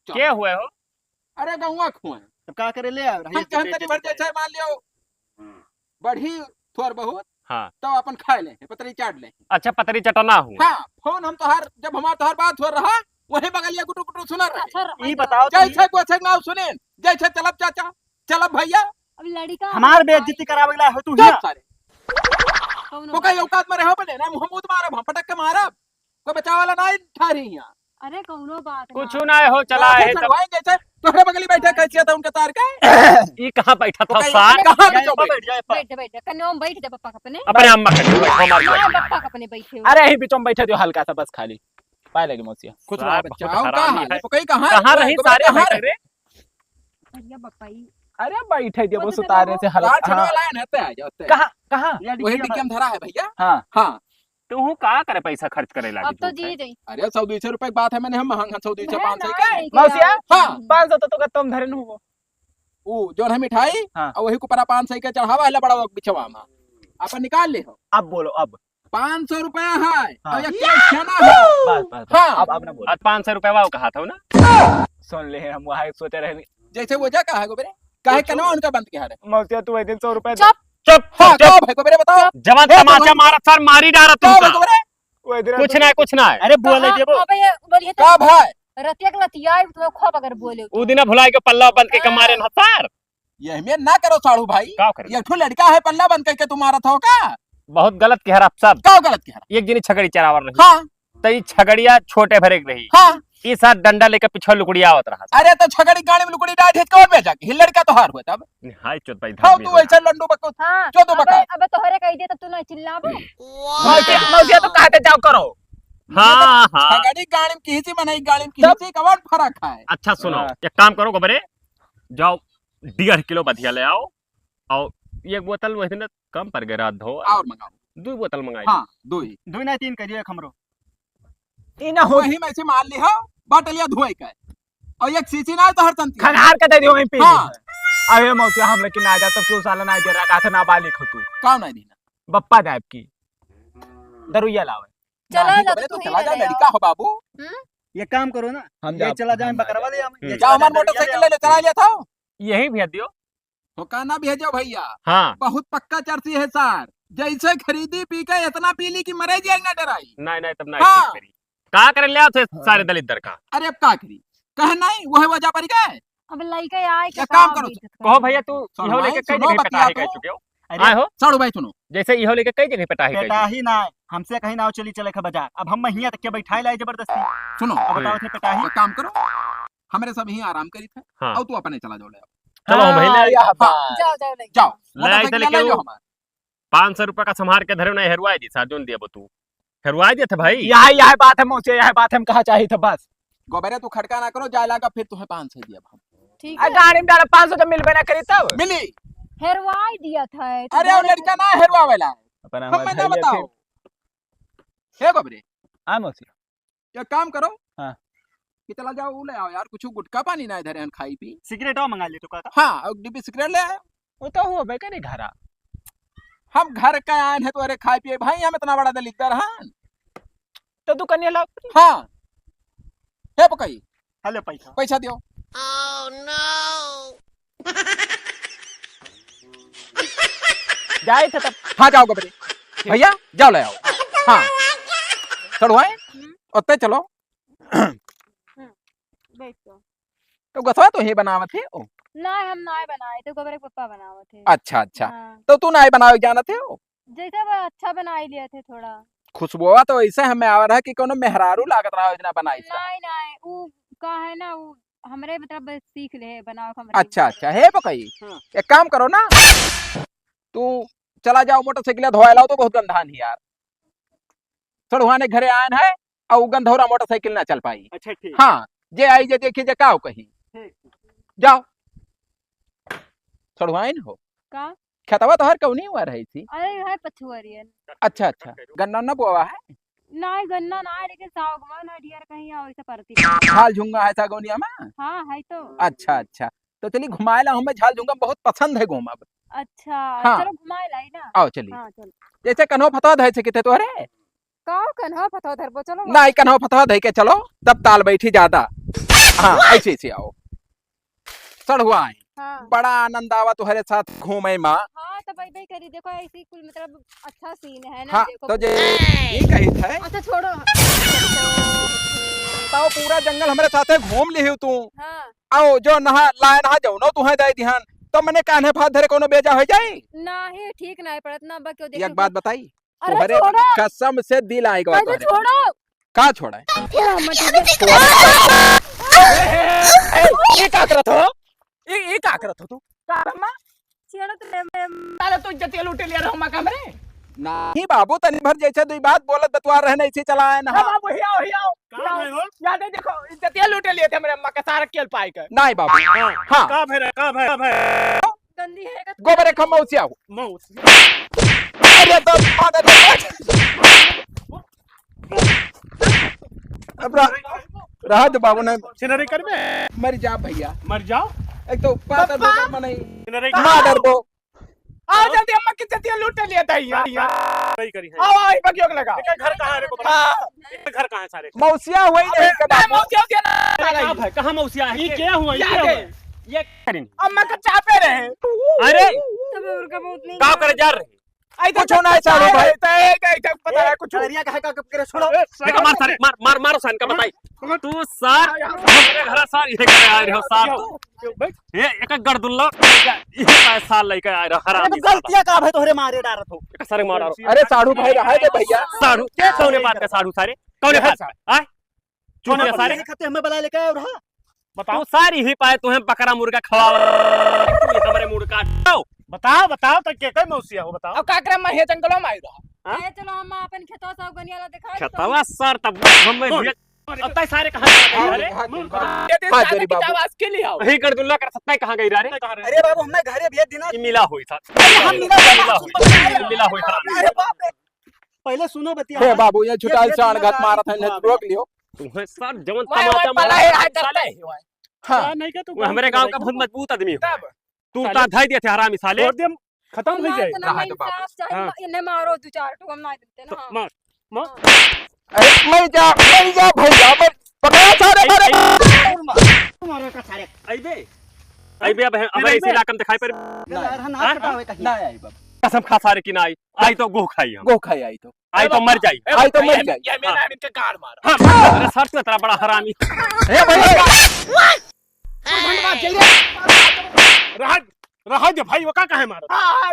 [SPEAKER 2] क्या हुए हो?
[SPEAKER 5] अरे गौवा खुए
[SPEAKER 4] तो का करे ले आ
[SPEAKER 5] हम कहन तनी भर जैसे मान लियो बढ़ी थोड़ बहुत
[SPEAKER 2] हाँ
[SPEAKER 5] तो अपन खाए ले पतरी चाट ले।
[SPEAKER 2] अच्छा पतरी चटना हुआ।
[SPEAKER 5] हाँ फोन हम तोहार जब हमार तोहार बात हो रहा वही बगलिया गुटू गुटू सुना रहे।
[SPEAKER 3] अच्छा
[SPEAKER 1] ई बताओ
[SPEAKER 5] जैसे गोछे नाव सुने जैसे चलब चाचा चलब भैया
[SPEAKER 3] अब लड़का
[SPEAKER 4] हमार बेइज्जती करावेला हो तू
[SPEAKER 5] चुप
[SPEAKER 4] हिया
[SPEAKER 5] सारे
[SPEAKER 3] कौनो
[SPEAKER 5] को कई औकात में रहो बने ना मुंह मुद मारब हम पटक के मारब कोई बचाव वाला नहीं ठहरी यहाँ।
[SPEAKER 3] अरे कौनो बात
[SPEAKER 2] कुछ
[SPEAKER 3] ना।
[SPEAKER 2] ना हो चला है तब
[SPEAKER 5] चढ़वाएंगे जैसे तोहरे बगली बैठे कैसे था उनके तार के
[SPEAKER 2] ये कहाँ बैठा था
[SPEAKER 5] कहीं-
[SPEAKER 2] सार
[SPEAKER 5] कहाँ
[SPEAKER 4] जाए,
[SPEAKER 5] बैठो
[SPEAKER 4] बैठ जाए
[SPEAKER 3] बैठ बैठ कन्या में बैठ जा पप्पा के अपने।
[SPEAKER 2] अपने अम्मा के हमारी
[SPEAKER 3] हाँ,
[SPEAKER 2] बात।
[SPEAKER 3] पप्पा के अपने बैठे हो।
[SPEAKER 1] अरे यही बीचों में बैठे थे हल्का सा बस खाली पाए लगी मौसिया।
[SPEAKER 5] कुछ
[SPEAKER 2] सार
[SPEAKER 5] ना
[SPEAKER 2] बहुत
[SPEAKER 5] बचाओ
[SPEAKER 2] हरामी
[SPEAKER 5] कहाँ
[SPEAKER 2] है।
[SPEAKER 5] है तो कहीं कहाँ
[SPEAKER 2] कहाँ रही सारे बैठे रे?
[SPEAKER 3] अरे बप्पाई
[SPEAKER 1] अरे बैठे थे वो
[SPEAKER 3] वो तो
[SPEAKER 1] सुतारे से
[SPEAKER 5] तार
[SPEAKER 1] हल्का।
[SPEAKER 5] छड़वा
[SPEAKER 1] हाँ।
[SPEAKER 5] लाइन है आ जाते
[SPEAKER 1] कहाँ कहाँ
[SPEAKER 5] वही डिक्की धरा है भैया।
[SPEAKER 1] हाँ
[SPEAKER 5] हाँ
[SPEAKER 2] तू का करे पैसा खर्च करे लागी
[SPEAKER 3] अब तो
[SPEAKER 2] तू
[SPEAKER 3] जी जाई।
[SPEAKER 5] अरे 100-200 रुपए की बात है, मैंने हम महंगा 100-200
[SPEAKER 3] है
[SPEAKER 5] 500
[SPEAKER 3] ना,
[SPEAKER 5] का
[SPEAKER 3] एक
[SPEAKER 1] मौसिया?
[SPEAKER 3] यार।
[SPEAKER 5] हाँ।
[SPEAKER 1] 500 तो तुम धरे नु वो।
[SPEAKER 5] वो जो है मिठाई
[SPEAKER 1] हाँ।
[SPEAKER 5] और वही को परा 500 के चढ़ावा है बड़ा बिछवा में अपन निकाल ले हो
[SPEAKER 1] अब बोलो अब
[SPEAKER 5] 500 रुपया है
[SPEAKER 1] हाँ।
[SPEAKER 5] और 1 किलो छेना है।
[SPEAKER 1] बस बस
[SPEAKER 5] हाँ।
[SPEAKER 1] अब ना बोलो।
[SPEAKER 2] आज 500 रुपए वाव कहा था ना।
[SPEAKER 1] सुन ले हम वहाँ सोचे रहे
[SPEAKER 5] जैसे वो जा कहा है गोबरे काहे कनवा उनका बंद के हारे।
[SPEAKER 1] मौसिया तू 100 रुपए
[SPEAKER 3] चुप
[SPEAKER 2] चुप
[SPEAKER 5] हाँ
[SPEAKER 2] चुप
[SPEAKER 5] कहो भाई गोबरे बताओ
[SPEAKER 2] जवान तमाचा मारा सर मारी डारा
[SPEAKER 5] कहो भाई
[SPEAKER 2] तुमका।
[SPEAKER 5] गोबरे
[SPEAKER 2] कुछ ना कुछ ना है।
[SPEAKER 4] अरे बोले
[SPEAKER 3] कहाँ-
[SPEAKER 4] देबो
[SPEAKER 3] अबे ये बोलिए तो
[SPEAKER 5] का भाई
[SPEAKER 3] रतिया के लतिया तो खूब अगर बोले
[SPEAKER 2] उ दिन भुलाई के पल्ला बंद के कमारे न सर
[SPEAKER 5] ये में ना करो साड़ू भाई,
[SPEAKER 2] का करे
[SPEAKER 5] ये ठो लड़का है पल्ला बंद करके तुम्हारा था का
[SPEAKER 2] बहुत गलत कह रहा सब।
[SPEAKER 5] का गलत कह
[SPEAKER 2] एक जनी छगड़ी चरावर रही
[SPEAKER 5] रहा। हाँ
[SPEAKER 2] तो ये छगड़िया छोटे भरे के रही
[SPEAKER 5] हाँ
[SPEAKER 2] ये साथ डंडा लेकर पीछे लुकड़िया आवत रहा।
[SPEAKER 5] अरे तो छगड़ी गाड़ी में लुकड़ी डाल कौन भेजा के लड़का तो हार हुआ तब।
[SPEAKER 2] हाय चोत भाई
[SPEAKER 5] हाँ तू ऐसा लंडू बको
[SPEAKER 3] हाँ
[SPEAKER 5] क्यों तो बका?
[SPEAKER 3] अबे तोहरे कह दे तो तू नहीं चिल्लाबो।
[SPEAKER 1] मौसिया तो कहते जाओ करो।
[SPEAKER 2] हाँ हाँ
[SPEAKER 5] छगड़ी गाड़ी में किसी बनाई गाड़ी में किसी कवन फर्क है।
[SPEAKER 2] अच्छा सुनो
[SPEAKER 1] हाँ।
[SPEAKER 2] एक काम करो गोबरे जाओ 1.5 किलो बधिया ले आओ और एक बोतल वही दिन कम पर गया धो
[SPEAKER 5] और मंगाओ
[SPEAKER 2] 2 बोतल मंगाई
[SPEAKER 5] हाँ 2 ही
[SPEAKER 4] 2 नहीं 3 करिए हमरो
[SPEAKER 1] इना हो
[SPEAKER 5] वही में से मान ली हो बाटलिया धोए का और एक सीसी ना तो हर तंती
[SPEAKER 1] खनहार के दे दियो मैं पी
[SPEAKER 5] हाँ
[SPEAKER 1] अबे मौसी हम लेकिन आ जा तो क्यों साला ना दे रहा का था नाबालिग हो तू
[SPEAKER 5] कौन है दीना
[SPEAKER 1] बप्पा जाब की दरुइया लावे
[SPEAKER 3] चलो
[SPEAKER 5] नहीं
[SPEAKER 3] ना
[SPEAKER 5] तो
[SPEAKER 3] तो
[SPEAKER 5] चला जा लड़का हो बाबू
[SPEAKER 4] ये काम करो ना
[SPEAKER 1] हम
[SPEAKER 4] ये
[SPEAKER 1] जा
[SPEAKER 4] चला जाए बकरवा ले हम
[SPEAKER 5] जाओ हमार मोटरसाइकिल ले चला लिया था
[SPEAKER 2] यही भेज दियो
[SPEAKER 5] तो कहना भेजो भैया
[SPEAKER 2] हाँ
[SPEAKER 5] बहुत पक्का चर्ची है सर जैसे खरीदी पी के इतना पी ली कि मरे जाए ना डराई
[SPEAKER 2] नहीं तब नहीं
[SPEAKER 5] हाँ।
[SPEAKER 2] ठीक करी का करे ले थे सारे दलित दर का
[SPEAKER 5] अरे अब का करी कह नहीं वही वजह पर गए
[SPEAKER 3] अब लइका आए
[SPEAKER 5] क्या काम करो
[SPEAKER 2] कहो भैया तू
[SPEAKER 5] सुनो
[SPEAKER 2] इहो लेके कई
[SPEAKER 5] सुनो
[SPEAKER 2] जगह
[SPEAKER 5] बतिया
[SPEAKER 2] पटाही
[SPEAKER 5] तो।
[SPEAKER 2] कर चुके हो
[SPEAKER 4] अरे
[SPEAKER 2] आए हो
[SPEAKER 5] साड़ू भाई सुनो
[SPEAKER 2] जैसे इहो लेके कई जगह पटाही कर
[SPEAKER 4] बेटा ही ना हमसे कहीं नाव चली चले बाजार अब हम महिया तक के बैठाए लाए जबरदस्ती
[SPEAKER 5] सुनो
[SPEAKER 4] अब बताओ थे बेटा ही
[SPEAKER 5] एक काम करो हमारे सब यहीं आराम करी थे
[SPEAKER 2] हाँ।
[SPEAKER 5] और तू अपने चला जाओ ले आओ।
[SPEAKER 2] चलो महीने
[SPEAKER 1] या
[SPEAKER 3] जाओ जाओ ले
[SPEAKER 5] जाओ
[SPEAKER 2] ले आई
[SPEAKER 5] मोटरसाइकिल
[SPEAKER 2] चले
[SPEAKER 5] ले
[SPEAKER 2] के
[SPEAKER 5] लो
[SPEAKER 2] वो-
[SPEAKER 5] हमारे
[SPEAKER 2] 500 रुपए का संभार के धरे नहीं हेरवाई दी साजोन दिया तू हेरवाई दिए थे भाई
[SPEAKER 1] यह बात है मौसी यह बात हम कहा चाहिए था बस
[SPEAKER 5] गोबरे तू खड़का ना करो जाए लागा फिर तुम्हें 500 दिया हम
[SPEAKER 3] ठीक
[SPEAKER 1] आ
[SPEAKER 3] है
[SPEAKER 1] गाड़ी में डाला 500 तो मिलबे ना करी तब
[SPEAKER 5] मिली
[SPEAKER 3] हेरवाई दिया था
[SPEAKER 5] अरे वो लड़का ना हेरवा वाला
[SPEAKER 1] अपन
[SPEAKER 5] हम मैं ना बताओ हे गोबरे
[SPEAKER 1] आ मौसी
[SPEAKER 5] एक काम करो
[SPEAKER 1] हाँ।
[SPEAKER 5] कि चला जाओ वो ले आओ यार कुछ गुटका पानी ना इधर खाई पी
[SPEAKER 4] सिगरेट और मंगा ले तो कहता
[SPEAKER 5] हाँ और डिब्बी सिगरेट ले आए
[SPEAKER 1] वो तो हो बे करे घरा
[SPEAKER 5] हम घर का आए हैं तो अरे खाई पिए भाई हम इतना बड़ा दलितर हैं
[SPEAKER 1] तो तू कन्या ला
[SPEAKER 5] हाँ हे पकई
[SPEAKER 4] हेलो पैसा
[SPEAKER 5] पैसा दियो
[SPEAKER 1] जाए थे तब
[SPEAKER 5] हाँ जाओ गोबरे भैया जाओ ले आओ हाँ चलो आए उत्ते चलो
[SPEAKER 3] बैठ जाओ
[SPEAKER 5] तो गथवा तो ही बनावत है ओ
[SPEAKER 3] ना हम ना बनाए थे गोबर के पप्पा बनावत थे
[SPEAKER 5] अच्छा अच्छा
[SPEAKER 3] हाँ।
[SPEAKER 5] तो तू ना बनावे जाना थे ओ
[SPEAKER 3] जैसे वो अच्छा बना ही लिए थे थोड़ा
[SPEAKER 5] खुशबुआ तो ऐसे हमें आ रहा है कि कोनो मेहरारू लागत रहा इतना बनाई सा।
[SPEAKER 3] नहीं नहीं वो का है ना वो हमरे मतलब बस सीख ले बनाओ हमरे
[SPEAKER 5] अच्छा अच्छा हे पकई
[SPEAKER 4] हाँ।
[SPEAKER 5] एक काम करो ना तू चला जाओ मोटरसाइकिल धोया लाओ तो बहुत गंधान ही यार चढ़वाने घरे आयन है और गंधौरा मोटरसाइकिल ना चल पाई
[SPEAKER 4] अच्छा ठीक
[SPEAKER 5] हाँ जे आई जे देखी जे का कही
[SPEAKER 4] ठीक।
[SPEAKER 5] जाओ चढ़वाइन हो
[SPEAKER 3] का
[SPEAKER 5] खेतवा तो हर कौनी हुआ रही थी
[SPEAKER 3] अरे है पछुआरियन
[SPEAKER 5] अच्छा अच्छा गन्ना न बोवा है
[SPEAKER 3] ना गन्ना ना है लेकिन सागवा ना डियर कहीं और से परती
[SPEAKER 5] झाल झुंगा है सागौनिया में
[SPEAKER 3] हाँ है तो
[SPEAKER 5] अच्छा अच्छा तो चलिए घुमाए ला हमें झाल झुंगा बहुत पसंद है घूमब
[SPEAKER 3] अच्छा
[SPEAKER 5] हाँ।
[SPEAKER 3] चलो घुमाए लाई ना
[SPEAKER 5] आओ चलिए
[SPEAKER 3] हाँ चलो
[SPEAKER 5] जैसे कन्हो फतवा धै से किते तोरे
[SPEAKER 3] का कन्हा पता उधर पो चलो
[SPEAKER 5] नहीं कन्हो फतवा धै के चलो तब ताल बैठी ज्यादा हाँ ऐसे ऐसे आओ चढ़ुआ आई
[SPEAKER 3] हाँ
[SPEAKER 5] बड़ा आनंद आवा तुम्हारे साथ घूमे माँ
[SPEAKER 3] हाँ तो भाई भाई करी देखो ऐसी कुल मतलब अच्छा सीन है ना
[SPEAKER 5] हाँ
[SPEAKER 3] देखो
[SPEAKER 5] तो जे ये कही थे
[SPEAKER 3] अच्छा छोड़ो
[SPEAKER 5] ताओ पूरा जंगल हमारे साथे घूम ली तू
[SPEAKER 3] हाँ
[SPEAKER 5] आओ जो नहा लाए नहा जाओ नो तुम्हें दे ध्यान तो मैंने कान्हे फात धरे कोनो बेजा हो जाई
[SPEAKER 3] ना ही ठीक ना पड़त ना बा क्यों देखो
[SPEAKER 5] एक बात बताई
[SPEAKER 3] अरे
[SPEAKER 5] तुम्हारे
[SPEAKER 3] छोड़ो
[SPEAKER 5] कसम से दिल आएगा
[SPEAKER 3] भाई
[SPEAKER 5] तुम्हारे
[SPEAKER 3] छोड़ो
[SPEAKER 5] का छोड़ा
[SPEAKER 1] ये का करत हो ये का करत हो तू का रमा
[SPEAKER 3] छेड़त ले
[SPEAKER 1] ताले तू जतिया लूटे लिया रहो मा कमरे
[SPEAKER 5] नहीं बाबू तनी भर जैसे दुई बात बोलत बतवा रहने इसी चलाए ना
[SPEAKER 1] हम अब हियाओ
[SPEAKER 6] का भाई हो
[SPEAKER 1] याद है देखो जतिया लूटे लिए थे मेरे अम्मा का सारा केल पाई कर
[SPEAKER 5] नहीं बाबू हाँ
[SPEAKER 6] का भाई का भाई
[SPEAKER 3] गंदी है का
[SPEAKER 5] गोबरे खमौसी आओ
[SPEAKER 6] मौस
[SPEAKER 5] अरे तो अब रहा दो बाबू ने
[SPEAKER 6] सिनरी करबे
[SPEAKER 5] मर जा भैया
[SPEAKER 6] मर जाओ
[SPEAKER 5] एक तो पाता
[SPEAKER 1] पापा।
[SPEAKER 5] दो मने
[SPEAKER 6] सिनरी
[SPEAKER 5] मां डर दो
[SPEAKER 1] आ जल्दी अम्मा की जतिया लूटे लिया था यार
[SPEAKER 6] नहीं करी है
[SPEAKER 1] आओ आई बगियो लगा
[SPEAKER 6] ये घर कहाँ है रे को
[SPEAKER 1] हां
[SPEAKER 6] घर कहाँ है सारे
[SPEAKER 5] मौसिया हुई नहीं के
[SPEAKER 1] मैं
[SPEAKER 5] बाबू
[SPEAKER 1] मौसी होती ना
[SPEAKER 2] कहाँ भाई कहाँ मौसिया है
[SPEAKER 6] ये क्या हुआ ये
[SPEAKER 1] याद
[SPEAKER 6] क्या
[SPEAKER 1] है
[SPEAKER 6] हुआ
[SPEAKER 2] ये करीन
[SPEAKER 1] अम्मा का चापे रहे
[SPEAKER 2] अरे
[SPEAKER 3] तब उनका बहुत नहीं
[SPEAKER 2] का करे जा रहे
[SPEAKER 1] आई
[SPEAKER 5] कुछ होना है सारे भाई
[SPEAKER 1] पता है कुछ
[SPEAKER 4] खड़रिया का है का करे छोड़ो
[SPEAKER 2] देखो मार सारे मार मारो सन का बताई तू सार हमारे घर सार ये करे आ रहे हो सार ये एक गड़दुल्ला ये पैसा लेके आ रहा हरामी साला
[SPEAKER 4] गलतियां का भाई तोहरे मारे डारत हो
[SPEAKER 2] एक सारे मार रहा
[SPEAKER 5] अरे साड़ू भाई रहा दे भैया
[SPEAKER 2] साड़ू कौने बात का साड़ू सारे कौने बात आए चुनिया सारे
[SPEAKER 4] खाते हमें बला लेके आए रहा
[SPEAKER 2] तू सारी ही पाए तुम्हें बकरा मुर्गा खवावा तू हमारे मुर्गा हटाओ
[SPEAKER 6] बताओ बताओ तो क्या मौसिया हो बताओ
[SPEAKER 1] अब का करे मैं जंगलों में आई रहा
[SPEAKER 3] ए चलो हम अपन खेतवा सब गनियाला दिखाई
[SPEAKER 2] खतवा सर तब हम अब तय सारे कहां गए अरे
[SPEAKER 5] हाजिरी बाबू
[SPEAKER 1] के लिए आओ
[SPEAKER 2] वही गड़दुल्ला कर सकता है कहां गई रे
[SPEAKER 4] अरे बाबू हमने घरे भेज दिना
[SPEAKER 2] कि मिला हुई था मिला हुई था
[SPEAKER 4] अरे बाप रे पहले सुनो बतिया
[SPEAKER 5] हे बाबू ये छुटाल चाण घात मारत है रोक लियो
[SPEAKER 2] तुम्हें सर जवन तमाचा मारा साले
[SPEAKER 5] हाँ
[SPEAKER 6] नहीं का तू
[SPEAKER 2] वो हमारे गांव का बहुत मजबूत आदमी है तू ता धाई दिए थे हरामी साले
[SPEAKER 6] एकदम खत्म हो जाए
[SPEAKER 5] रहा तो बाबू।
[SPEAKER 3] हाँ। इन्हें मारो 2-4 ठो हम ना देते ना हाँ।
[SPEAKER 6] मार
[SPEAKER 5] अरे मर जा भैया मर पकड़ा सारे मारे
[SPEAKER 2] अबे अब इस इलाके में दिखाई पर
[SPEAKER 5] ना आई बाबू
[SPEAKER 2] कसम खा सारे की ना आई तो गो खाई हम
[SPEAKER 5] गो खाई आई तो
[SPEAKER 2] मर जाई
[SPEAKER 5] आई तो मर जाई
[SPEAKER 1] ये मेरा इनके गाड़ मारा
[SPEAKER 2] अरे सर तू इतना बड़ा हरामी
[SPEAKER 5] हे भैया
[SPEAKER 6] रहा दे भाई वो का कहे मारा
[SPEAKER 1] हां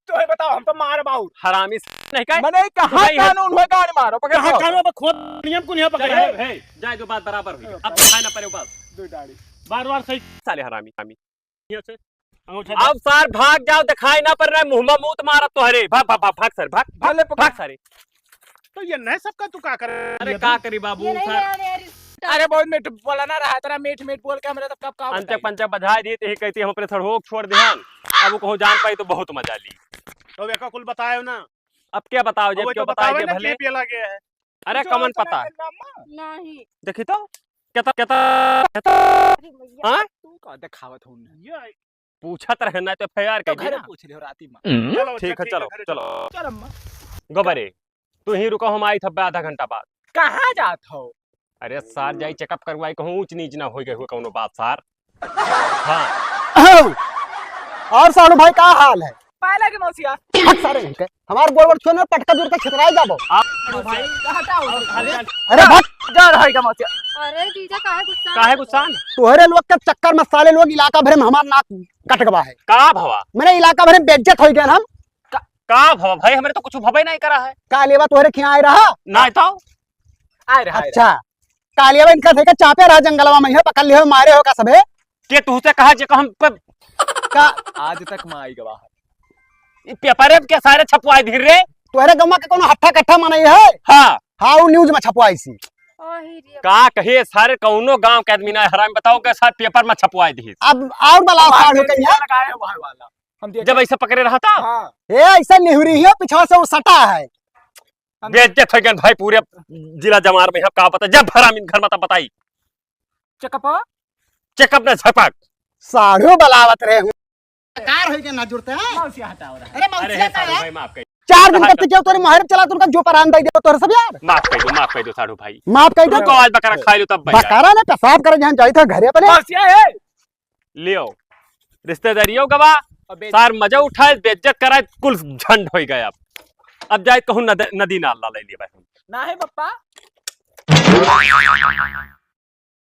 [SPEAKER 1] तो बताओ हम तो मार बाऊ
[SPEAKER 2] हरामी नहीं कहे
[SPEAKER 5] मैंने कहा कानून में गाड़ मारो पकड़
[SPEAKER 6] कहां कानून पे खोद नियम को नहीं पकड़
[SPEAKER 2] है जाए जो बात बराबर हुई अब दिखाई ना पड़े बस
[SPEAKER 6] दो दाढ़ी बार-बार सही
[SPEAKER 2] साले हरामी
[SPEAKER 6] यहाँ से अंगूठा
[SPEAKER 2] अब सर भाग जाओ दिखाई ना पड़ रहा है मुंह में मूत मारत तो हरे भाग भाग भाग सर भाग सारे
[SPEAKER 6] तो ये नहीं सबका तू का कर
[SPEAKER 2] अरे का करी बाबू
[SPEAKER 3] ये नहीं
[SPEAKER 2] सर
[SPEAKER 3] है
[SPEAKER 1] अरे बहुत मीठ बोला ना रहा तेरा मीठ मीठ बोल के हमरे तो कब का
[SPEAKER 2] अंचक पंचक बधाई दी ते कहती हम अपने सड़ोक छोड़ ध्यान अब वो कहो जान पाई तो बहुत मजा ली
[SPEAKER 6] तो देखो कुल बतायो ना
[SPEAKER 2] अब क्या बताओ जब क्यों बताओगे
[SPEAKER 6] ना
[SPEAKER 2] भले
[SPEAKER 6] के पिया लगे है
[SPEAKER 2] अरे कमन पता
[SPEAKER 3] नहीं
[SPEAKER 2] देखी तो कहता
[SPEAKER 3] अरे भैया
[SPEAKER 2] हाँ
[SPEAKER 1] तू का दिखावत हूं
[SPEAKER 6] ये
[SPEAKER 2] पूछत रहना तो एफआईआर
[SPEAKER 1] तो
[SPEAKER 2] कर
[SPEAKER 1] घरे
[SPEAKER 2] दी
[SPEAKER 1] पूछ लियो राती में
[SPEAKER 6] चलो
[SPEAKER 2] ठीक है चलो
[SPEAKER 6] घरे
[SPEAKER 2] चलो
[SPEAKER 1] चल अम्मा
[SPEAKER 2] गोबरे तू ही रुको हम आई थब्बे आधा घंटा बाद
[SPEAKER 1] कहां जात हो
[SPEAKER 2] अरे सार जाई चेकअप करवाई कहूं ऊंच नीच ना हो गए हुए कौनो बात सार हाँ
[SPEAKER 4] और साड़ू भाई का हाल है
[SPEAKER 1] पहले की मौसिया
[SPEAKER 4] हट सारे इनके हमार गोड़ गोड़ छोने पटका दूर के छितराई जाबो
[SPEAKER 1] भाई हटाओ
[SPEAKER 4] अरे भट
[SPEAKER 1] जा रहा है का मौसिया
[SPEAKER 3] अरे जीजा काहे
[SPEAKER 2] काहे गुस्सा
[SPEAKER 4] तोहरे लोग के चक्कर में साले लोग इलाका भर में हमार नाक कटगवा है
[SPEAKER 2] का भवा
[SPEAKER 4] मेरे इलाका भर में बेइज्जत हो गए हम
[SPEAKER 2] का भवा भाई हमारे तो कुछ भवा ही नहीं करा है
[SPEAKER 4] का लेवा तोहरे खियाए रहा
[SPEAKER 2] ना तो
[SPEAKER 1] आ रहा है
[SPEAKER 4] अच्छा कालियावा इनका थे के चापे रहा जंगलवा में पकड़ लियो मारे हो का सबे
[SPEAKER 2] के तू से कहा जे हम
[SPEAKER 4] का
[SPEAKER 1] आज तक माई गवाह
[SPEAKER 2] पेपर के सारे छपवाए धीर रे
[SPEAKER 4] तोहरे गम्मा के कोनो हट्ठा कट्ठा मनई है
[SPEAKER 2] हाँ
[SPEAKER 4] हाँ वो न्यूज में छपवाई सी
[SPEAKER 2] का कहे सारे कौनो गांव के आदमी ना हराम बताओ के साथ पेपर में छपवाए दी
[SPEAKER 4] अब और बला साड़ हो गई है
[SPEAKER 1] लगाए हुआ वाला हम देख
[SPEAKER 2] जब ऐसे पकड़े रहा था
[SPEAKER 1] हां
[SPEAKER 4] ए ऐसा निहुरी है पीछा से वो सटा है
[SPEAKER 2] बेइज्जत हो गए भाई पूरे जिला जमार में का पता जब हरामी घर में तब बताई
[SPEAKER 1] चेकअप
[SPEAKER 2] चेकअप ने छपक
[SPEAKER 4] साढ़ो बलावत रहे हूं कार होई के ना जुड़ते हैं
[SPEAKER 1] मौसिया हटाओ रहा
[SPEAKER 4] अरे
[SPEAKER 2] अरे
[SPEAKER 4] मौसिया का
[SPEAKER 2] साधु
[SPEAKER 4] है
[SPEAKER 2] भाई माफ कर
[SPEAKER 4] 4 दिन तक जो तोरे मोहर चला तुमका जो परान दे दे तोरे सब यार
[SPEAKER 2] माफ कर दो साधु भाई
[SPEAKER 4] माफ कर दो
[SPEAKER 2] तुमको आज बकरा खा लो तब भाई
[SPEAKER 4] बकारा ने पेशाब करे जहां जाई था घरे अपने
[SPEAKER 1] मौसिया है
[SPEAKER 2] लियो रिश्तेदारियों गवा सार मजा उठाए बेइज्जत कराए कुल झंड हो गए अब जाए कहूं नदी नाल ला ले लिए भाई
[SPEAKER 1] ना है पप्पा